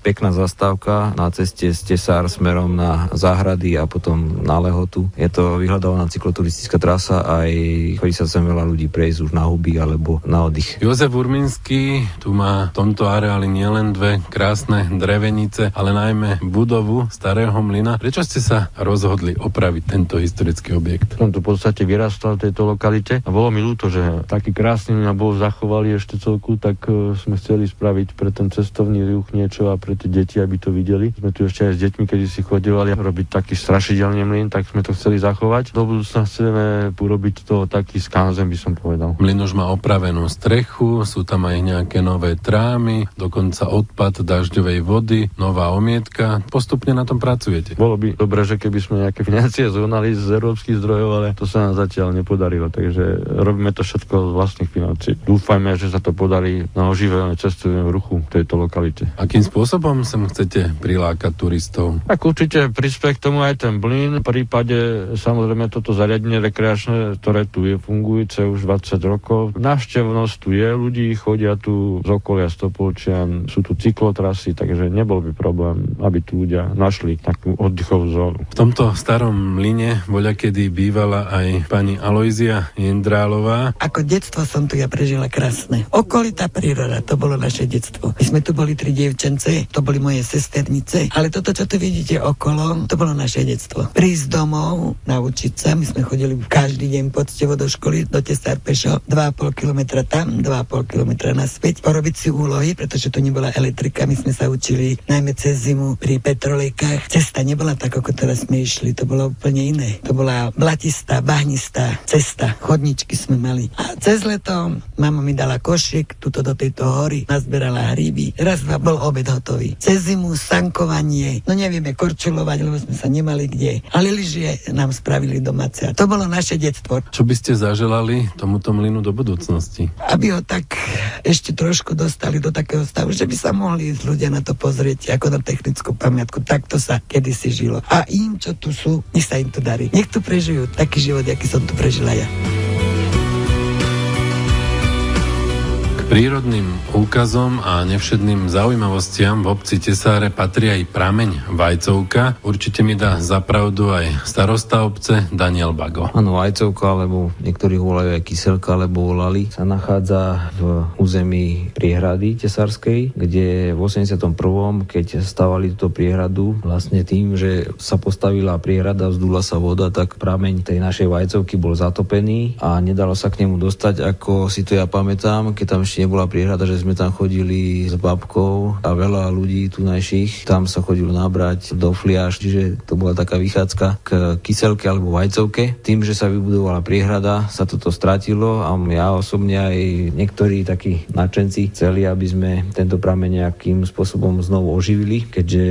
pekná zastávka na ceste z Tesár smerom na záhrady a potom na Lehotu. Je to vyhľadávaná cykloturistická trasa, aj chodí sa sem veľa ľudí prejsť už na huby alebo na oddych. Jozef Urminský tu má v tomto areáli nielen 2 krásne drevenice, ale najmä budovu starého mlyna. Prečo ste sa rozhodli opraviť tento historický objekt? Som tu v podstate vyrastal v tejto lokalite a bolo mi ľúto, že taký krásny mlyn bol zachovali ešte celku, tak sme chceli spraviť pre ten cestovný ruch niečo a pre tie deti, aby to videli. Sme tu ešte aj s deťmi, keď si chodívali robiť taký strašidelný mlyn, tak sme to chceli zachovať. Do budúcna chceme urobiť to taký skanzen, by som povedal. Mlyn už má opravenú strechu, sú tam aj nejaké nové trámy, dokonca odpad dažďovej vody, nová omietka. Postupne na tom pracujete. Bolo by dobré, že keby sme nejaké financie zohnali z európskych zdrojov, ale to sa nám zatiaľ nepodarilo, takže robíme to všetko z vlastných financií. Dúfajme, že sa to podarí na oživenie cestovného ruchu v tejto lokalite. Akým spôsobom sem chcete prilákať turistov? Tak určite prispie k tomu aj ten mlyn. V prípade samozrejme toto zariadenie rekreačné, ktoré tu je fungujúce už 20 rokov. Návštevnosť tu je, ľudí chodia tu z okolia Stopolčian, sú tu cyklotrasy, takže nebol by problém, aby tu ľudia našli takú oddychovú zónu. V tomto starom mlyne voľakedy bývala aj pani Alojzia Jendrálová. Ako detstvo som tu ja prežila krásne. Okolitá príroda, to bolo naše detstvo. My sme tu boli 3 dievčence, to boli moje sesternice, ale toto, čo tu vidíte okolo, to bolo naše detstvo. Prísť domov, naučiť sa, my sme chodili každý deň poctivo do školy, do Tesár pešo, 2,5 kilometra tam, 2,5 kilometra naspäť, porobiť si úlohy, pretože tu nebola elektrika, my sme sa učili najmä cez zimu pri petrolejkách. Cesta nebola tak, ako teraz sme išli, to bolo úplne iné. To bola blatistá, bahnistá cesta, chodničky sme mali. A cez leto mama mi dala košík tuto do tejto hory, nazberala hríby. Raz bol obed hotový. Cez zimu sankovanie, no nevieme korčulovať, lebo sme sa nemali kde. Ale lyžie nám spravili domáce. A to bolo naše detstvo. Čo by ste zaželali tomuto mlynu do budúcnosti? Aby ho tak ešte trošku dostali do takého stavu, že by sa mohli ísť ľudia na to pozrieť ako na technickú pamiatku. Takto sa kedysi žilo. A im, čo tu sú, nech sa im to darí. Nech tu prežijú taký život, aký som tu prežila ja. Prírodným úkazom a nevšedným zaujímavostiam v obci Tesáre patrí aj prameň Vajcovka. Určite mi dá za pravdu aj starosta obce Daniel Bago. Áno, Vajcovka, alebo niektorí volajú aj Kyselka, alebo volali, sa nachádza v území priehrady tesárskej, kde v 81., keď stavali túto priehradu, vlastne tým, že sa postavila priehrada, vzdula sa voda, tak prameň tej našej Vajcovky bol zatopený a nedalo sa k nemu dostať, ako si to ja pamätám, keď tam ešte nebola priehrada, že sme tam chodili s babkou a veľa ľudí tunajších tam sa chodilo nabrať do fliaš, čiže to bola taká vychádzka k Kyselke alebo Vajcovke. Tým, že sa vybudovala priehrada, sa toto stratilo a ja osobne aj niektorí takí nadšenci chceli, aby sme tento prameň nejakým spôsobom znovu oživili, keďže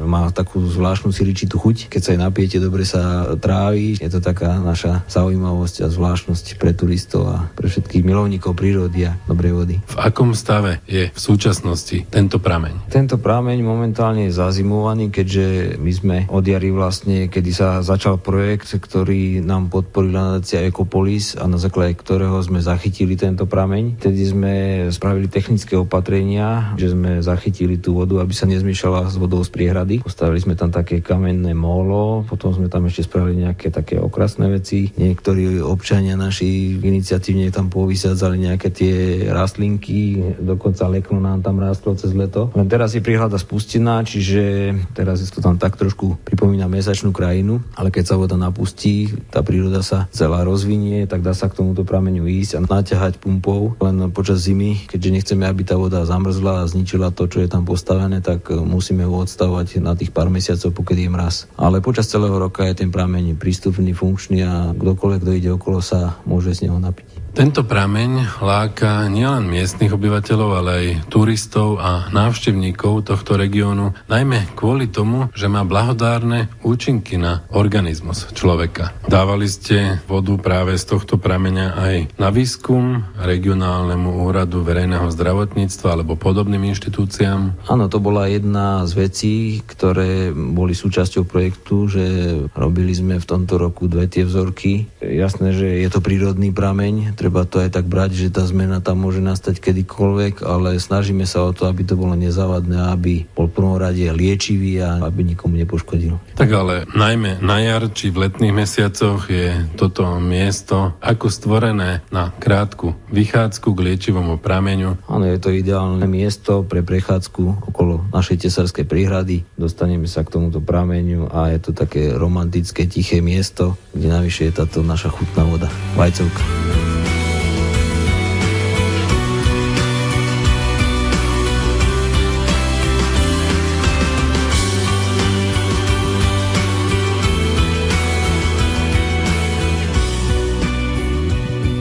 má takú zvláštnu siličitú chuť. Keď sa aj napijete, dobre sa trávi. Je to taká naša zaujímavosť a zvláštnosť pre turistov a pre všetkých milovníkov prírody a dobrej vody. V akom stave je v súčasnosti tento prameň? Tento prameň momentálne je zazimovaný, keďže my sme od jary vlastne, kedy sa začal projekt, ktorý nám podporila nadácia Ecopolis a na základe ktorého sme zachytili tento prameň. Tedy sme spravili technické opatrenia, že sme zachytili tú vodu, aby sa nezmiešala s vodou z priehrady. Postavili sme tam také kamenné mólo, potom sme tam ešte spravili nejaké také okrasné veci. Niektorí občania naši iniciatívne tam povysádzali nejaké tie rastlinky, dokonca lekno nám tam rástlo cez leto. Len teraz je priehrada spustená, čiže teraz to tam tak trošku pripomína mesačnú krajinu, ale keď sa voda napustí, tá príroda sa celá rozvinie, tak dá sa k tomuto prameňu ísť a naťahať pumpou. Len počas zimy, keďže nechceme, aby tá voda zamrzla a zničila to, čo je tam postavené, tak musíme ho odstavovať na tých pár mesiacov, pokedy je mraz. Ale počas celého roka je ten prameň prístupný, funkčný a kdokoľvek, kto ide okolo, sa môže z neho napiť. Tento prameň láka nielen miestnych obyvateľov, ale aj turistov a návštevníkov tohto regiónu, najmä kvôli tomu, že má blahodárne účinky na organizmus človeka. Dávali ste vodu práve z tohto prameňa aj na výskum regionálnemu úradu verejného zdravotníctva alebo podobným inštitúciám? Áno, to bola jedna z vecí, ktoré boli súčasťou projektu, že robili sme v tomto roku 2 tie vzorky. Jasné, že je to prírodný prameň, treba to aj tak brať, že tá zmena tam môže nastať kedykoľvek, ale snažíme sa o to, aby to bolo nezávadné, aby bol v prvom rade liečivý a aby nikomu nepoškodil. Tak ale najmä na jar či v letných mesiacoch je toto miesto ako stvorené na krátku vychádzku k liečivomu prameňu. Áno, je to ideálne miesto pre prechádzku okolo našej tesárskej príhrady. Dostaneme sa k tomuto prameňu a je to také romantické, tiché miesto, kde navyše je táto naša chutná voda, vajcovka.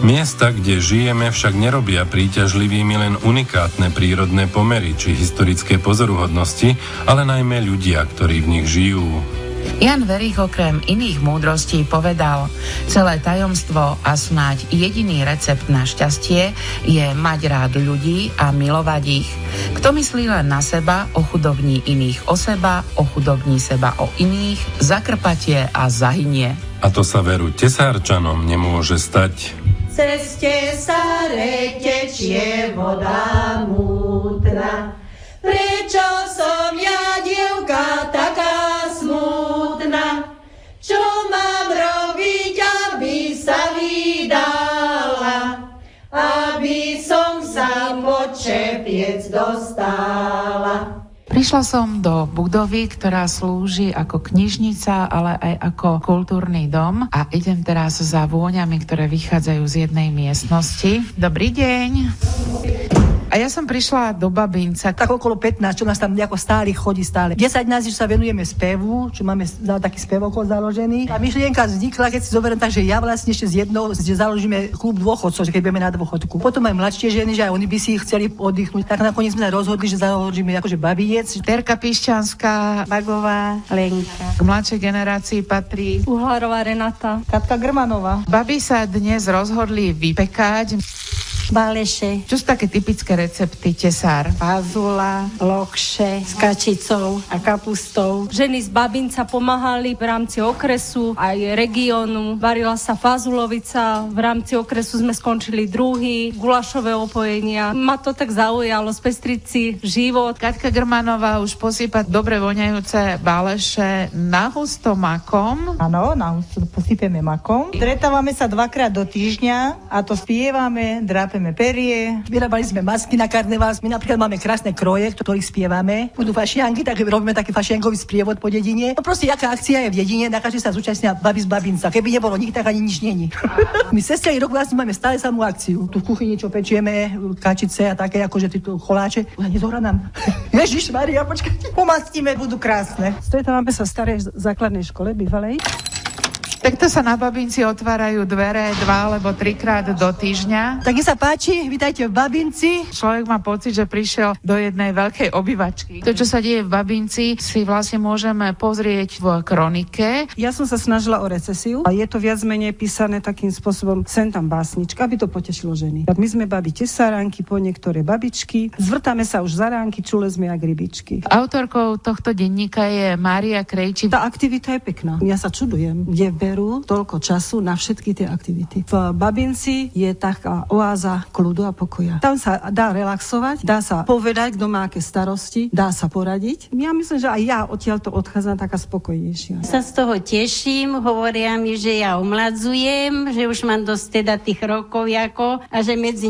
Miesta, kde žijeme, však nerobia príťažlivými len unikátne prírodné pomery či historické pozoruhodnosti, ale najmä ľudia, ktorí v nich žijú. Jan Verich okrem iných múdrostí povedal: celé tajomstvo a snáď jediný recept na šťastie je mať rád ľudí a milovať ich. Kto myslí len na seba, ochudobní iných o seba, ochudobní seba o iných, zakrpatie a zahynie. A to sa veru tesárčanom nemôže stať. Cez Tesare tečie voda mútna. Prečo som ja, dievka, taká smutná? Čo mám robiť, aby sa vydala? Aby som sa pod čepiec dostala. Prišla som do budovy, ktorá slúži ako knižnica, ale aj ako kultúrny dom a idem teraz za vôňami, ktoré vychádzajú z jednej miestnosti. Dobrý deň. A ja som prišla do Babinca. Tak okolo 15, čo nás tam nejako stále chodí stále. 10 nás, že sa venujeme spevu, čo máme taký spevokol založený. A myšlienka vznikla, keď si zoberiem tak, že ja vlastne ešte s jednou, že založíme klub dôchodcov, že keď budeme na dôchodku. Potom aj mladšie ženy, že aj oni by si chceli oddychnúť. Tak nakoniec sme sa rozhodli, že založíme akože Babinec. Terka Pišťanská, Bagová, Lenka. K mladšej generácii patrí Uhlárová Renata, Katka Grmanová. Babi sa dnes rozhodli vypekať baleše. Čo sú také typické recepty tesár? Fazula, lokše s kačicou a kapustou. Ženy z Babinca pomáhali v rámci okresu, aj regiónu. Varila sa fazulovica, v rámci okresu sme skončili druhý, gulašové opojenia. Ma to tak zaujalo, spestriť si život. Katka Grmanová už posypať dobre voňajúce baleše na husto makom. Áno, na husto posypeme makom. Stretávame sa 2-krát do týždňa a to spievame, drápeme perie. Vyrábali sme masky na karneval. My napríklad máme krásne kroje, ktorých spievame. Budú fašianky, tak robíme taký fašiankový sprievod po dedine. No proste, aká akcia je v dedine, na každý sa zúčastnia babi z Babinca. Keby nebolo nik, tak ani nič není. My cez celý rok vlastne máme stále samú akciu. Tu v kuchyni čo pečieme, kačice a také, akože títo koláče. Nezohra nám. Ježiš Maria, počkaj. Pomastíme, budú krásne. Stretávame sa v starej základnej škole, bývalej. Takto sa na Babinci otvárajú dvere 2 alebo 3 krát do týždňa. Tak sa páči, vítajte v Babinci. Človek má pocit, že prišiel do jednej veľkej obývačky. To, čo sa deje v Babinci, si vlastne môžeme pozrieť v kronike. Ja som sa snažila o recesiu a je to viac menej písané takým spôsobom, sem tam básnička, aby to potešilo ženy. Tak my sme babi tesáránky, po niektoré babičky. Zvrtáme sa už za ránky, čule sme jak rybičky. Autorkou tohto denníka je Mária Krejči. Tá aktivita je pekná. Ja sa čudujem, toľko času na všetky tie aktivity. V Babinci je taká oáza kľudu a pokoja. Tam sa dá relaxovať, dá sa povedať, kto má aké starosti, dá sa poradiť. Ja myslím, že aj ja odtiaľto odchádzam taká spokojnejšia. Sa z toho teším, hovoria mi, že ja omladzujem, že už mám dosť teda tých rokov ako a že medzi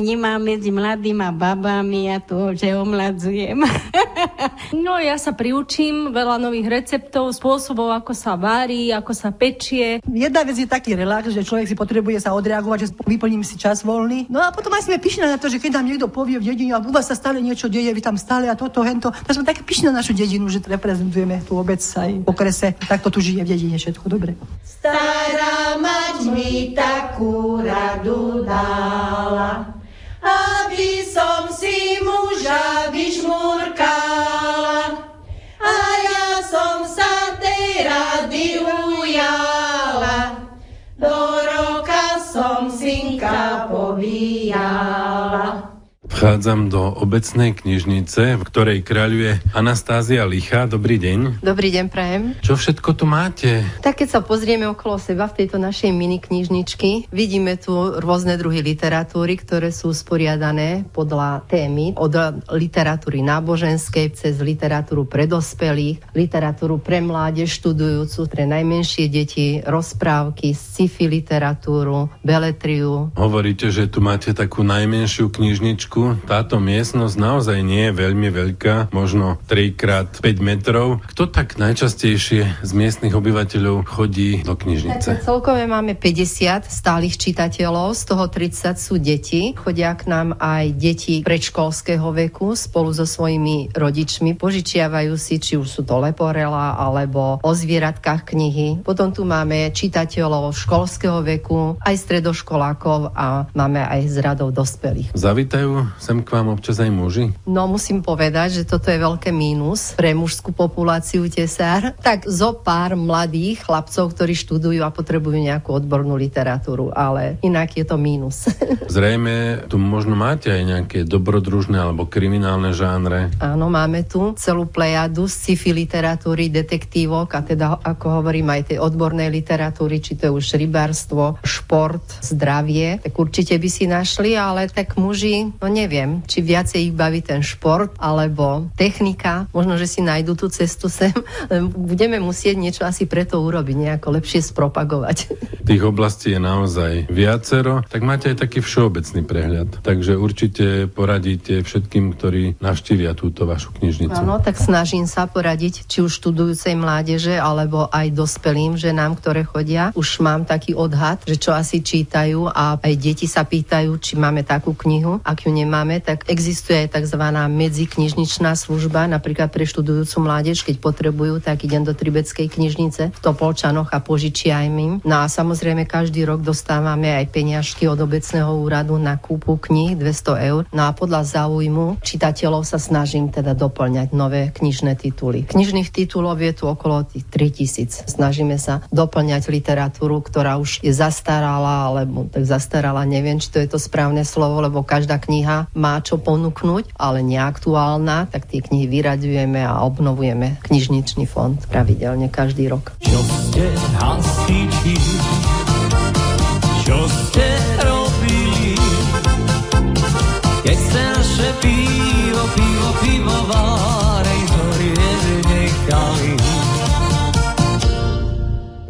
mladými a babami ja to, že omladzujem. No ja sa priučím veľa nových receptov, spôsobov, ako sa varí, ako sa pečie. Jedna vec je taký relax, že človek si potrebuje sa odreagovať, že vyplním si čas voľný. No a potom aj sme pyšní na to, že keď nám niekto povie v dedine, a u vás sa stále niečo deje, vy tam stále a toto, hento. Tak sme také pyšní na našu dedinu, že reprezentujeme tú obec aj v okrese. Takto tu žije v dedine všetko dobre. Stará mať mi takú radu dala, aby som si muža vyžmurkala. A ja som sa tej rady ujala, do roka som synka povíjala. Vchádzam do obecnej knižnice, v ktorej kráľuje Anastázia Lichá. Dobrý deň. Dobrý deň, prajem. Čo všetko tu máte? Tak keď sa pozrieme okolo seba v tejto našej mini knižničky, vidíme tu rôzne druhy literatúry, ktoré sú sporiadané podľa témy. Od literatúry náboženskej cez literatúru pre dospelých, literatúru pre mládež študujúcu, pre najmenšie deti, rozprávky, sci-fi literatúru, beletriu. Hovoríte, že tu máte takú najmenšiu knižničku. Táto miestnosť naozaj nie je veľmi veľká, možno 3x5 metrov. Kto tak najčastejšie z miestnych obyvateľov chodí do knižnice? Tak celkové máme 50 stálych čitateľov, z toho 30 sú deti. Chodia k nám aj deti predškolského veku spolu so svojimi rodičmi. Požičiavajú si, či už sú to Leporela alebo o zvieratkách knihy. Potom tu máme čitateľov školského veku, aj stredoškolákov a máme aj z radov dospelých. Zavítajú sem k vám občas aj muži? No musím povedať, že toto je veľké mínus pre mužskú populáciu Tesár. Tak zo pár mladých chlapcov, ktorí študujú a potrebujú nejakú odbornú literatúru, ale inak je to mínus. Zrejme tu možno máte aj nejaké dobrodružné alebo kriminálne žánre. Áno, máme tu celú plejadu sci-fi literatúry, detektívok a teda, ako hovorím, aj tej odbornej literatúry, či to je už rybárstvo, šport, zdravie, tak určite by si našli, ale tak muži, no neviem, či viacej ich baví ten šport alebo technika. Možno, že si nájdu tú cestu sem. Budeme musieť niečo asi preto urobiť, nejako lepšie spropagovať. Tých oblastí je naozaj viacero, tak máte aj taký všeobecný prehľad. Takže určite poradíte všetkým, ktorí navštívia túto vašu knižnicu. Áno, tak snažím sa poradiť, či už študujúcej mládeže, alebo aj dospelým ženám, ktoré chodia. Už mám taký odhad, že čo asi čítajú a aj deti sa pýtajú, či máme takú knihu. Ak ju nemáme, tak existuje aj tzv. Medziknižničná služba, napríklad pre študujúcu mládež, keď potrebujú, tak idem do Tribeckej knižnice v Topolčanoch a požičiam im. No a samozrejme každý rok dostávame aj peniažky od obecného úradu na kúpu kníh 200 eur. No a podľa záujmu čitateľov sa snažím teda doplňať nové knižné tituly. Knižných titulov je tu okolo tých 3000. Snažíme sa doplňať literatúru, ktorá už je zastarala, alebo tak zastarala, neviem, či to je to správne slovo, lebo každá kniha má čo ponúknuť, ale neaktuálna, tak tie knihy vyraďujeme a obnovujeme knižničný fond pravidelne každý rok. Čo ste hasiči, čo ste robili, keď ste naše pivovárej zhorieť nechali.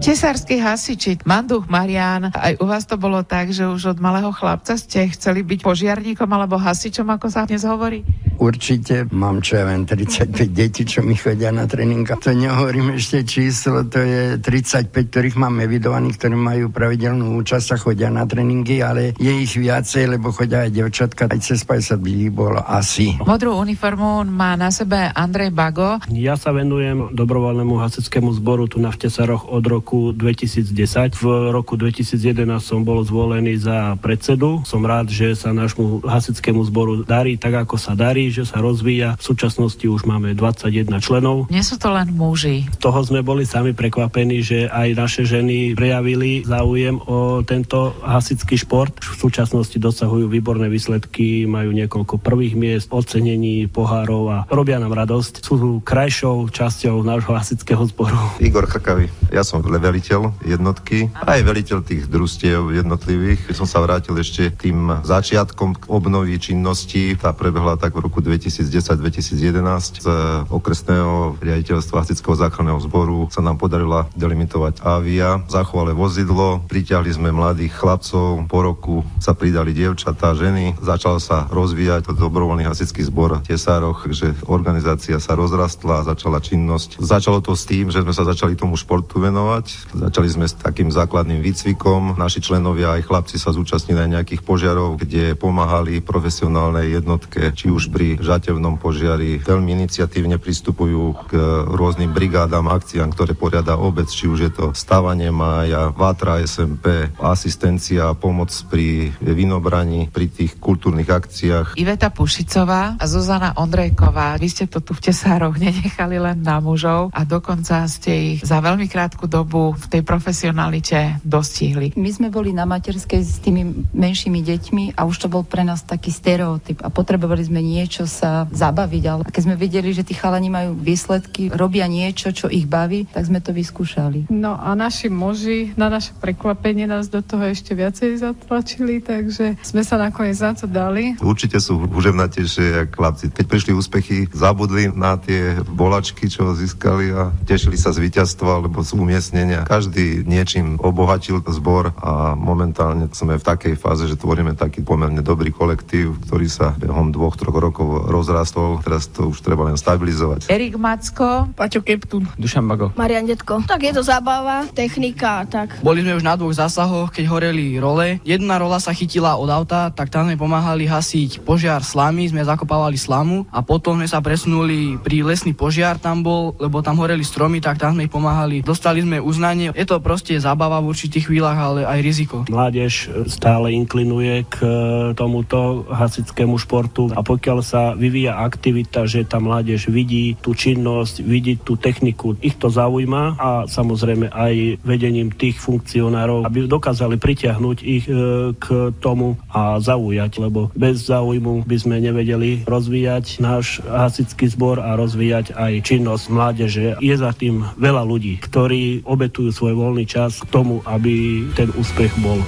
Tesársky hasiči, Manduch Marián, aj u vás to bolo tak, že už od malého chlapca ste chceli byť požiarníkom alebo hasičom, ako sa dnes hovorí? Určite mám, čo ja viem, 35 detí, čo mi chodia na tréning. To nehovorím ešte číslo, to je 35, ktorých mám evidovaných, ktorí majú pravidelnú účasť a chodia na tréningy, ale je ich viacej, lebo chodia aj devčatka, aj cez 50 ľudí bolo asi. Modrú uniformu má na sebe Andrej Bago. Ja sa venujem dobrovoľnému hasickému zboru tu na v Tesároch od roku 2010. V roku 2011 som bol zvolený za predsedu. Som rád, že sa nášmu hasickému zboru darí tak, ako sa darí, že sa rozvíja. V súčasnosti už máme 21 členov. Nie sú to len muži. Toho sme boli sami prekvapení, že aj naše ženy prejavili záujem o tento hasický šport. V súčasnosti dosahujú výborné výsledky, majú niekoľko prvých miest, ocenení, pohárov a robia nám radosť. Sú krajšou časťou nášho hasického zboru. Igor Krkavý. Ja som veliteľ jednotky, aj veliteľ tých družstiev jednotlivých. Som sa vrátil ešte k tým začiatkom obnovy činnosti. Tá prebehla tak v roku 2010-2011. Z okresného riaditeľstva hasičského záchranného zboru sa nám podarila delimitovať Avia, zachovali vozidlo, pritiahli sme mladých chlapcov, po roku sa pridali dievčatá, ženy, začal sa rozvíjať dobrovoľný hasičský zbor v Tesároch, takže organizácia sa rozrastla, začala činnosť. Začalo to s tým, že sme sa začali tomu športu venovať. trénovať. Začali sme s takým základným výcvikom. Naši členovia aj chlapci sa zúčastnili aj nejakých požiarov, kde pomáhali profesionálnej jednotke, či už pri žatevnom požiari. Veľmi iniciatívne pristupujú k rôznym brigádám, akciám, ktoré poriada obec, či už je to Stávanie mája, Vátra SMP, asistencia, pomoc pri vinobraní, pri tých kultúrnych akciách. Iveta Pušicová a Zuzana Ondrejková, vy ste to tu v Tesároch nenechali len na mužov a dokonca ste ich za veľmi krátku dobu v tej profesionalite dostihli. My sme boli na materskej s tými menšími deťmi a už to bol pre nás taký stereotyp a potrebovali sme niečo sa zabaviť, ale keď sme videli, že tí chalani majú výsledky, robia niečo, čo ich baví, tak sme to vyskúšali. No a naši muži na naše prekvapenie nás do toho ešte viacej zatlačili, takže sme sa nakoniec na to dali. Určite sú húževnatejšie, jak chlapci. Keď prišli úspechy, zabudli na tie bolačky, čo získali a tešili sa z víťazstva alebo z umiestnenia. Každý niečím obohatil zbor a momentálne sme v takej fáze, že tvoríme taký pomerne dobrý kolektív, ktorý sa behom 2-3 rokov rozrastol. Teraz to už treba len stabilizovať. Erik Macko, Paťo Keptun, Dušan Bago, Marian Detko. Tak je to zábava, technika, tak. Boli sme už na 2 zásahoch, keď horeli role. Jedna rola sa chytila od auta, tak tam sme pomáhali hasiť požiar slamy, sme zakopávali slamu a potom sme sa presunuli pri lesný požiar tam bol, lebo tam horeli stromy, tak tam sme ich pomáhali. Dostali sme uznanie. Je to proste zábava v určitých chvíľach, ale aj riziko. Mládež stále inklinuje k tomuto hasickému športu a pokiaľ sa vyvíja aktivita, že tá mládež vidí tú činnosť, vidí tú techniku, ich to zaujíma a samozrejme aj vedením tých funkcionárov, aby dokázali pritiahnuť ich k tomu a zaujať, lebo bez záujmu by sme nevedeli rozvíjať náš hasický zbor a rozvíjať aj činnosť mládeže. Je za tým veľa ľudí, ktorí obetujú svoj voľný čas k tomu, aby ten úspech bol.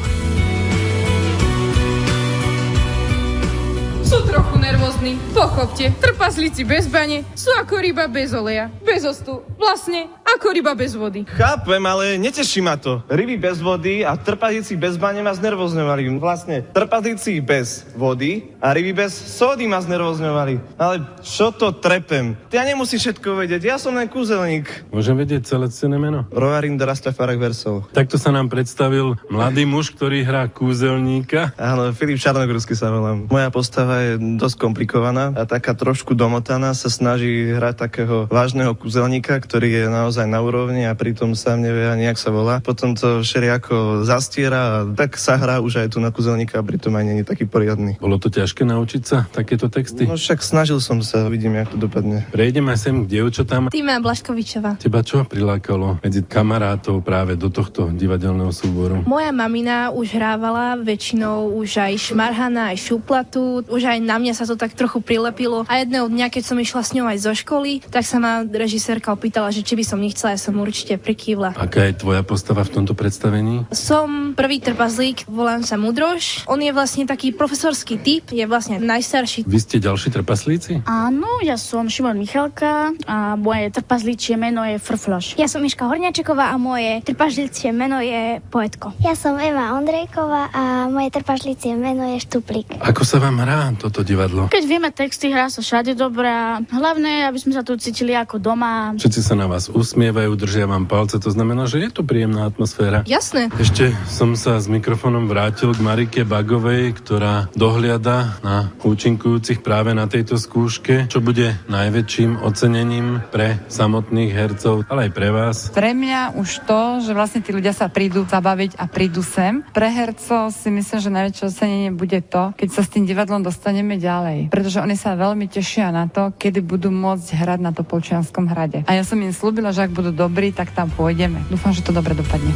Sú trochu nervózni, pochopte. Trpaslíci bez bane sú ako ryba bez oleja, bez ostu. Vlastne ako ryba bez vody. Chápem, ale neteší ma to. Ryby bez vody a trpaslíci bez bane ma znervozňovali. Vlastne trpaslíci bez vody a ryby bez sódy ma znervozňovali. Ale čo to trepem? Ja nemusím všetko vedieť, ja som len kúzelník. Môžem vedieť celé cenné meno? Rovarin Rastafari Versov. Takto sa nám predstavil mladý muž, ktorý hrá kúzelníka. Áno, Filip Čarnogórsky sa volám. Moja postava je dosť komplikovaná a taká trošku domotaná, sa snaží hrať takého vážneho kúzelníka, ktorý je naozaj na úrovni a pritom sám nevie ani jak sa volá. Potom to všelijako zastiera a tak sa hrá už aj tu na kúzelníka a pritom aj nie je taký poriadny. Bolo to ťažké naučiť sa takéto texty? No však snažil som sa, vidím, jak to dopadne. Prejdeme sem k dievčatám. Týma Blaškovičová. Teba čo prilákalo medzi kamarátov práve do tohto divadelného súboru? Moja mamina už hrávala väčšinou už aj Šmarhana, aj Šuplatu, už aj na mňa sa to tak trochu prilepilo a jedného dňa, keď som išla s ňou aj zo školy, tak sa ma režisérka opýtala, že či by som nechcela, ja som určite prikývla. Aká je tvoja postava v tomto predstavení? Som prvý trpaslík, volám sa Mudroš. On je vlastne taký profesorský typ, je vlastne najstarší. Vy ste ďalší trpaslíci? Áno, ja som Šimon Michalka a moje trpazličie meno je Frfloš. Ja som Miška Horňačeková a moje trpažlicie meno je Poetko. Ja som Eva Ondrejková a moje trpažlicie meno je Štuplík. Ako sa vám hrá toto divadlo? Keď vieme texty, hrá sa všade dobre a hlavne, aby sme sa tu cítili ako doma. Všetci sa na vás usmievajú, držia vám palce, to znamená, že je to príjemná atmosféra. Jasné. Ešte som sa s mikrofónom vrátil k Marike Bagovej, ktorá dohliada na účinkujúcich práve na tejto skúške, čo bude najväčším ocenením pre samotných hercov, ale aj pre vás. Pre mňa už to, že vlastne tí ľudia sa prídu zabaviť a prídu sem. Pre hercov si myslím, že najväčšie ocenenie bude to, keď sa s tým divadlom dostaneme ďalej. Pretože oni sa veľmi tešia na to, kedy budú môcť hrať na Topolčianskom hrade. A ja som im slúbila, že ak budú dobrí, tak tam pôjdeme. Dúfam, že to dobre dopadne.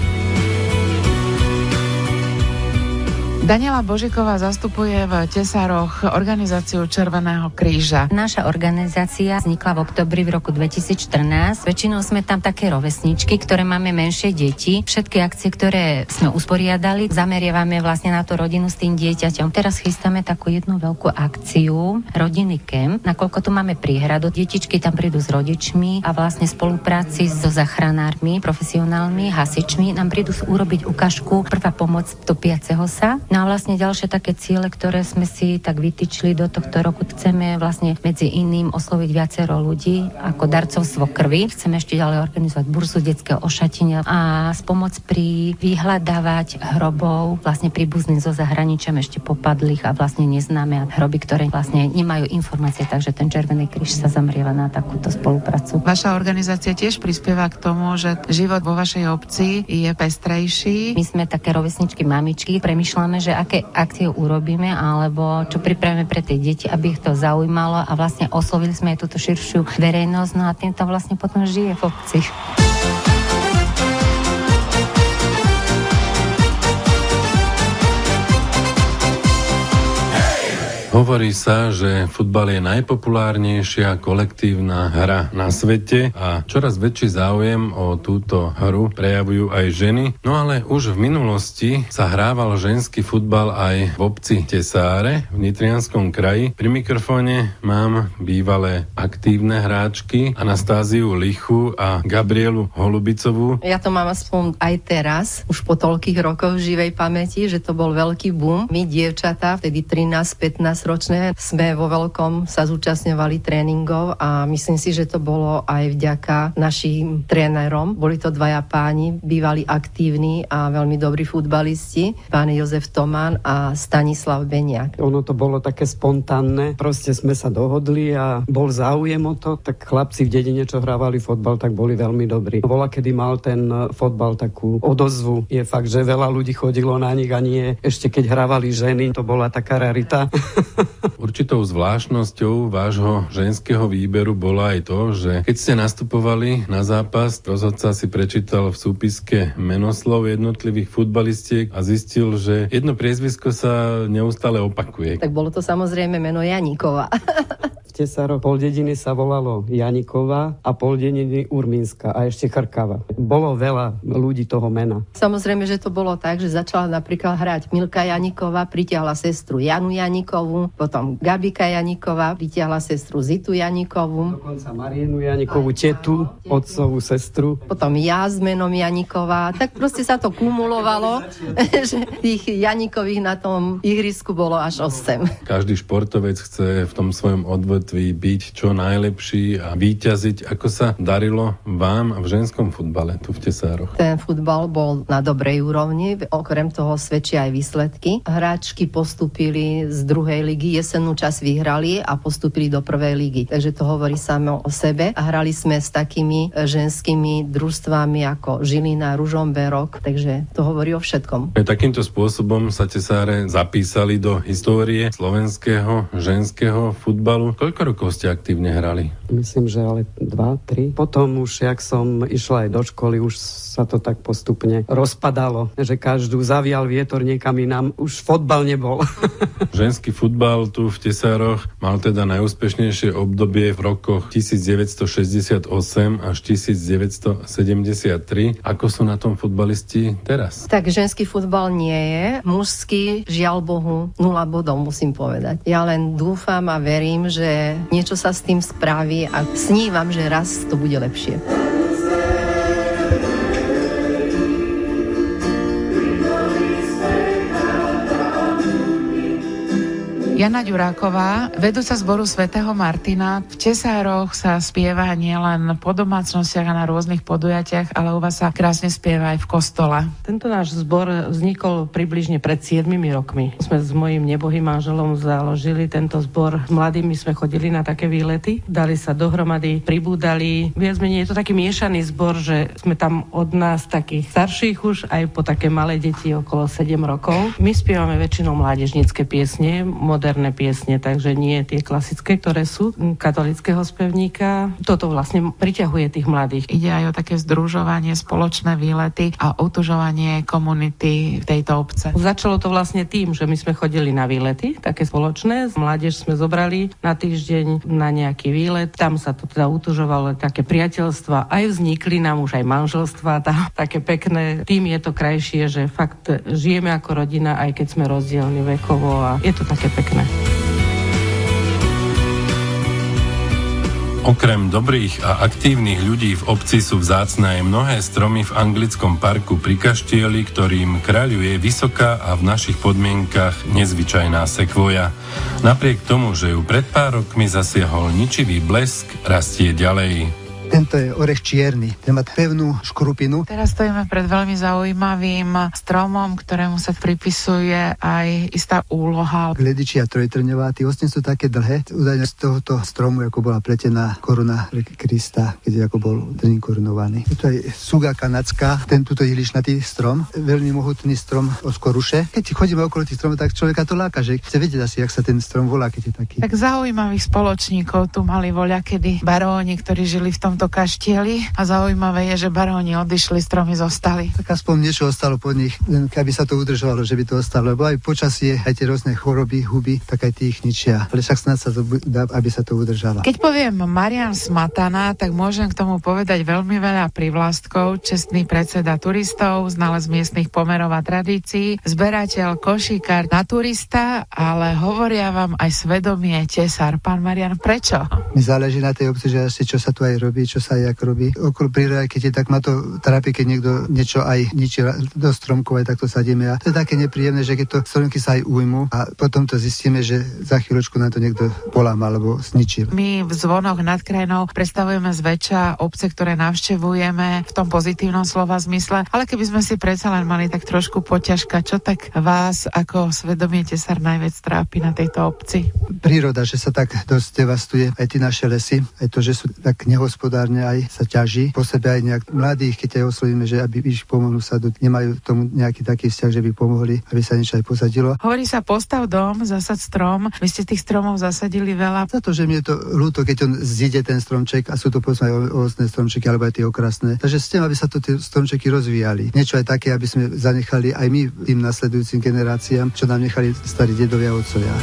Daniela Božiková zastupuje v Tesároch organizáciu Červeného kríža. Naša organizácia vznikla v októbri v roku 2014. Väčšinou sme tam také rovesničky, ktoré máme menšie deti. Všetky akcie, ktoré sme usporiadali, zameriavame vlastne na to rodinu s tým dieťaťom. Teraz chystáme takú jednu veľkú akciu Rodinný kemp. Nakoľko tu máme príhradu, detičky tam prídu s rodičmi a vlastne v spolupráci so záchranármi, profesionálmi, hasičmi nám prídu urobiť ukážku prvá pomoc topiaceho sa. No a vlastne ďalšie také ciele, ktoré sme si tak vytýčili do tohto roku, chceme vlastne medzi iným osloviť viacero ľudí ako darcovstvo krvi. Chceme ešte ďalej organizovať burzu detského ošatenia a pomoc pri vyhľadávať hrobov vlastne príbuzným zo zahraničia ešte popadlých a vlastne neznáme hroby, ktoré vlastne nemajú informácie, takže ten Červený kríž sa zamrieva na takúto spoluprácu. Vaša organizácia tiež prispieva k tomu, že život vo vašej obci je pestrejší. My sme také rovesničky, mamičky, premýšľame, že aké akcie urobíme alebo čo pripravíme pre tie deti, aby ich to zaujímalo a vlastne oslovili sme aj túto širšiu verejnosť, no a týmto vlastne potom žije v obci. Hovorí sa, že futbal je najpopulárnejšia kolektívna hra na svete a čoraz väčší záujem o túto hru prejavujú aj ženy. No ale už v minulosti sa hrával ženský futbal aj v obci Tesáre v Nitrianskom kraji. Pri mikrofóne mám bývalé aktívne hráčky Anastáziu Lichu a Gabrielu Holubicovú. Ja to mám aspoň aj teraz, už po toľkých rokoch živej pamäti, že to bol veľký boom. My, dievčatá, vtedy 13-15 ročné, sme vo veľkom sa zúčastňovali tréningov a myslím si, že to bolo aj vďaka našim trénerom. Boli to dvaja páni, bývali aktívni a veľmi dobrí futbalisti, pán Jozef Tomán a Stanislav Beniak. Ono to bolo také spontánne, proste sme sa dohodli a bol záujem o to, tak chlapci v dedine, čo hrávali fotbal, tak boli veľmi dobrí. Bola, kedy mal ten fotbal takú odozvu. Je fakt, že veľa ľudí chodilo na nich a nie ešte keď hrávali ženy, to bola taká rarita. Určitou zvláštnosťou vášho ženského výberu bolo aj to, že keď ste nastupovali na zápas, rozhodca si prečítal v súpiske menoslov jednotlivých futbalistiek a zistil, že jedno priezvisko sa neustále opakuje. Tak bolo to samozrejme meno Janíková. V Tesároch pol dediny sa volalo Janíková a pol dediny Urmínska a ešte Chrkava. Bolo veľa ľudí toho mena. Samozrejme, že to bolo tak, že začala napríklad hrať Milka Janíková, pritiahla sestru Janu Janíkovú, potom Gabika Janíková, pritiahla sestru Zitu Janíkovú. Dokonca Marienu Janíkovú, tetu, otcovú sestru. Potom ja s menom Janíková. Tak proste sa to kumulovalo, že tých Janíkových na tom ihrisku bolo až 8. Každý športovec chce v tom svojom odvetví byť čo najlepší a víťaziť. Ako sa darilo vám v ženskom futbale tu v Tesároch? Ten futbal bol na dobrej úrovni, okrem toho svedčia aj výsledky. Hráčky postúpili z druhej ligy, jesennú časť vyhrali a postúpili do prvej ligy. Takže to hovorí samo o sebe. A hrali sme s takými ženskými družstvami ako Žilina, Ružomberok, takže to hovorí o všetkom. Takýmto spôsobom sa Tesáre zapísali do histórie slovenského ženského futbalu. Koľko rokov ste aktívne hrali? Myslím, že ale 2-3. Potom už, jak som išla aj do školy, už sa to tak postupne rozpadalo, že každú zavial vietor niekam inám. Už fotbal nebol. Ženský futbal tu v Tesároch mal teda najúspešnejšie obdobie v rokoch 1968 až 1973. Ako sú na tom futbalisti teraz? Tak ženský futbal nie je. Mužský, žiaľ Bohu, 0 bodov, musím povedať. Ja len dúfam a verím, že niečo sa s tým spraví a snívam, že raz to bude lepšie. Jana Ďuráková, vedúca zboru svätého Martina. V Tesároch sa spieva nielen po domácnostiach a na rôznych podujatiach, ale u vás sa krásne spieva aj v kostole. Tento náš zbor vznikol približne pred 7 rokmi. Sme s mojím nebohým manželom založili tento zbor. Mladými sme chodili na také výlety, dali sa dohromady, pribúdali. Viac menej je to taký miešaný zbor, že sme tam od nás takých starších už aj po také malé deti okolo 7 rokov. My spievame väčšinou mládežnícke piesne, moderné piesne, takže nie tie klasické, ktoré sú katolického spevníka. Toto vlastne priťahuje tých mladých. Ide aj o také združovanie, spoločné výlety a otužovanie komunity v tejto obce. Začalo to vlastne tým, že my sme chodili na výlety, také spoločné. Mládež sme zobrali na týždeň na nejaký výlet. Tam sa to teda utužovalo, také priateľstva. Aj vznikli nám už aj manželstva, také pekné. Tým je to krajšie, že fakt žijeme ako rodina, aj keď sme rozdielni vekovo a je to také pekné. Okrem dobrých a aktívnych ľudí v obci sú vzácne aj mnohé stromy v anglickom parku pri Kaštieli, ktorým kráľuje vysoká a v našich podmienkach nezvyčajná sekvoja. Napriek tomu, že ju pred pár rokmi zasiahol ničivý blesk, rastie ďalej. Tento je orech čierny, ten má pevnú škrupinu. Teraz stojíme pred veľmi zaujímavým stromom, ktorému sa pripisuje aj istá úloha. Glediči a trojtrňovatí, ostne sú také dlhé. Údajne z tohoto stromu, ako bola pletená koruna Krista, keď ako bol Trnín korunovaný. Tu je suga kanadská, ten tuto ihličnatý strom, veľmi mohutný strom od koruše. Keď chodíme okolo tých stromov, tak človeka to láka, že chce vedieť asi, jak sa ten strom volá, keď je taký. Tak zaujímavých spoločníkov tu mali voľakedy baróni, ktorí žili v tomto Kaštieli a zaujímavé je, že baróni odišli, stromy zostali. Tak aspoň niečo ostalo pod nich, len aby sa to udržovalo, že by to ostalo, lebo aj počasie, aj tie rôzne choroby, huby, tak aj tých ničia. Ale však snad sa to dá, aby sa to udržalo. Keď poviem Marián Smatana, tak môžem k tomu povedať veľmi veľa privlastkov, čestný predseda turistov, znalec miestnych pomerov a tradícií, zberateľ košíkar na turista, ale hovoria vám aj svedomie tesár. Pán Marián, prečo? Mi záleží na tej obci, že asi čo sa tu aj robí, čo sa jak robí. Okolo prírody, keď je tak, ma to trápi, keď niekto niečo aj ničí do stromkov, aj takto sadíme. A to je také nepríjemné, že keď to stromky sa aj ujmu a potom to zistíme, že za chvíľočku na to niekto poláma alebo zničil. My v Zvonoch nad krajinou predstavujeme zväčša obce, ktoré navštevujeme v tom pozitívnom slova zmysle, ale keby sme si predsa len mali tak trošku poťažka, čo tak vás ako svedomie tesár najviac trápi na tejto obci? Príroda, že sa tak dosť devastuje, aj tie naše lesy, aj to, že sú tak nehospodárne, aj sa ťaží. Po sebe aj nejak mladých, keď aj oslovíme, že aby iš pomohli sadnúť, nemajú tomu nejaký taký vzťah, že by pomohli, aby sa niečo aj posadilo. Hovorí sa postav dom, zasad strom. Vy ste tých stromov zasadili veľa. Za to, že mi je to ľúto, keď on zíde ten stromček a sú to povedzme aj ovocné stromčeky alebo aj tie okrasné. Takže s tým, aby sa to tie stromčeky rozvíjali. Niečo aj také, aby sme zanechali aj my tým nasledujúcim generáciám, čo nám nechali starí dedovia a otcovia.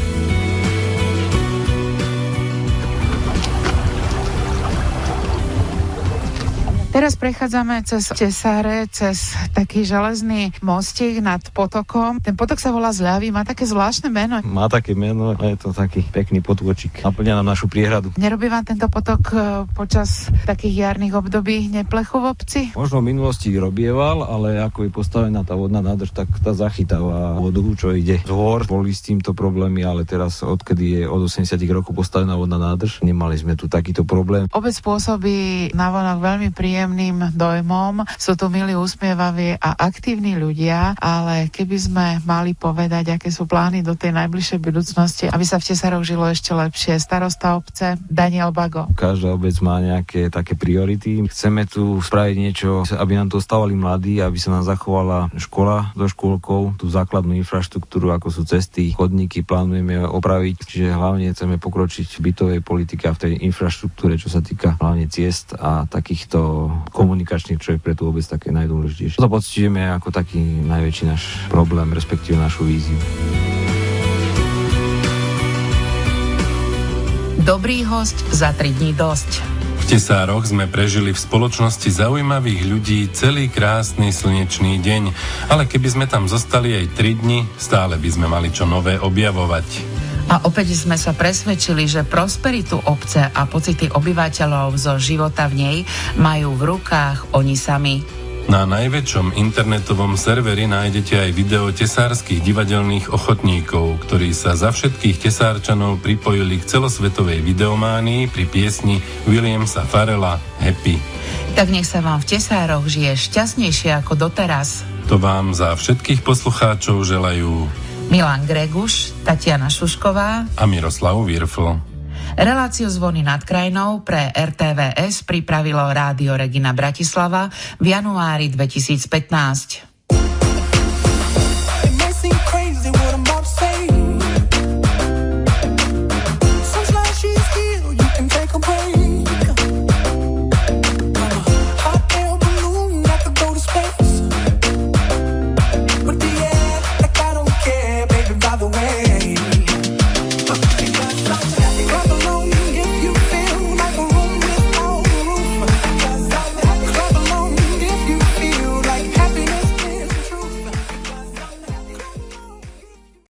Teraz prechádzame cez Tesáre, cez taký železný mostík nad potokом. Ten potok sa volá Zľavy, má také zvláštne meno. Má také meno a je to taký pekný potôčik. Naplňa nám našu priehradu. Nerobí vám tento potok počas takých jarných období neplechu v obci? Možno v minulosti robieval, ale ako je postavená tá vodná nádrž, tak tá zachytáva vodu, čo ide z hôr. Boli s týmto problémy, ale teraz, odkedy je od 80 rokov postavená vodná nádrž, nemali sme tu takýto problém. Obec pôsobí navonok veľmi príjemným dojmom. Sú tu milí, usmievaví a aktívni ľudia, ale keby sme mali povedať, aké sú plány do tej najbližšej budúcnosti, aby sa v Tesároch žilo ešte lepšie. Starosta obce Daniel Bago. Každá obec má nejaké také priority. Chceme tu spraviť niečo, aby nám to ostávali mladí, aby sa nám zachovala škola so škôlkou, tú základnú infraštruktúru, ako sú cesty, chodníky, plánujeme opraviť, čiže hlavne chceme pokročiť v bytovej politike a v tej infraštruktúre, čo sa týka hlavne ciest a takýchto komunikačných, čo je pre tú obec také najdôležitejšie. To pocítime ako taký najväčší náš problém, respektíve našu víziu. Dobrý hosť, za 3 dní dosť. V Tesároch sme prežili v spoločnosti zaujímavých ľudí celý krásny slnečný deň, ale keby sme tam zostali aj 3 dni, stále by sme mali čo nové objavovať. A opäť sme sa presvedčili, že prosperitu obce a pocity obyvateľov zo života v nej majú v rukách oni sami. Na najväčšom internetovom serveri nájdete aj video tesárskych divadelných ochotníkov, ktorí sa za všetkých tesárčanov pripojili k celosvetovej videománii pri piesni Williamsa Farrella Happy. Tak nech sa vám v Tesároch žije šťastnejšie ako doteraz. To vám za všetkých poslucháčov želajú Milan Greguš, Tatiana Šušková a Miroslav Virfl. Reláciu Zvony nad krajinou pre RTVS pripravilo Rádio Regina Bratislava v januári 2015.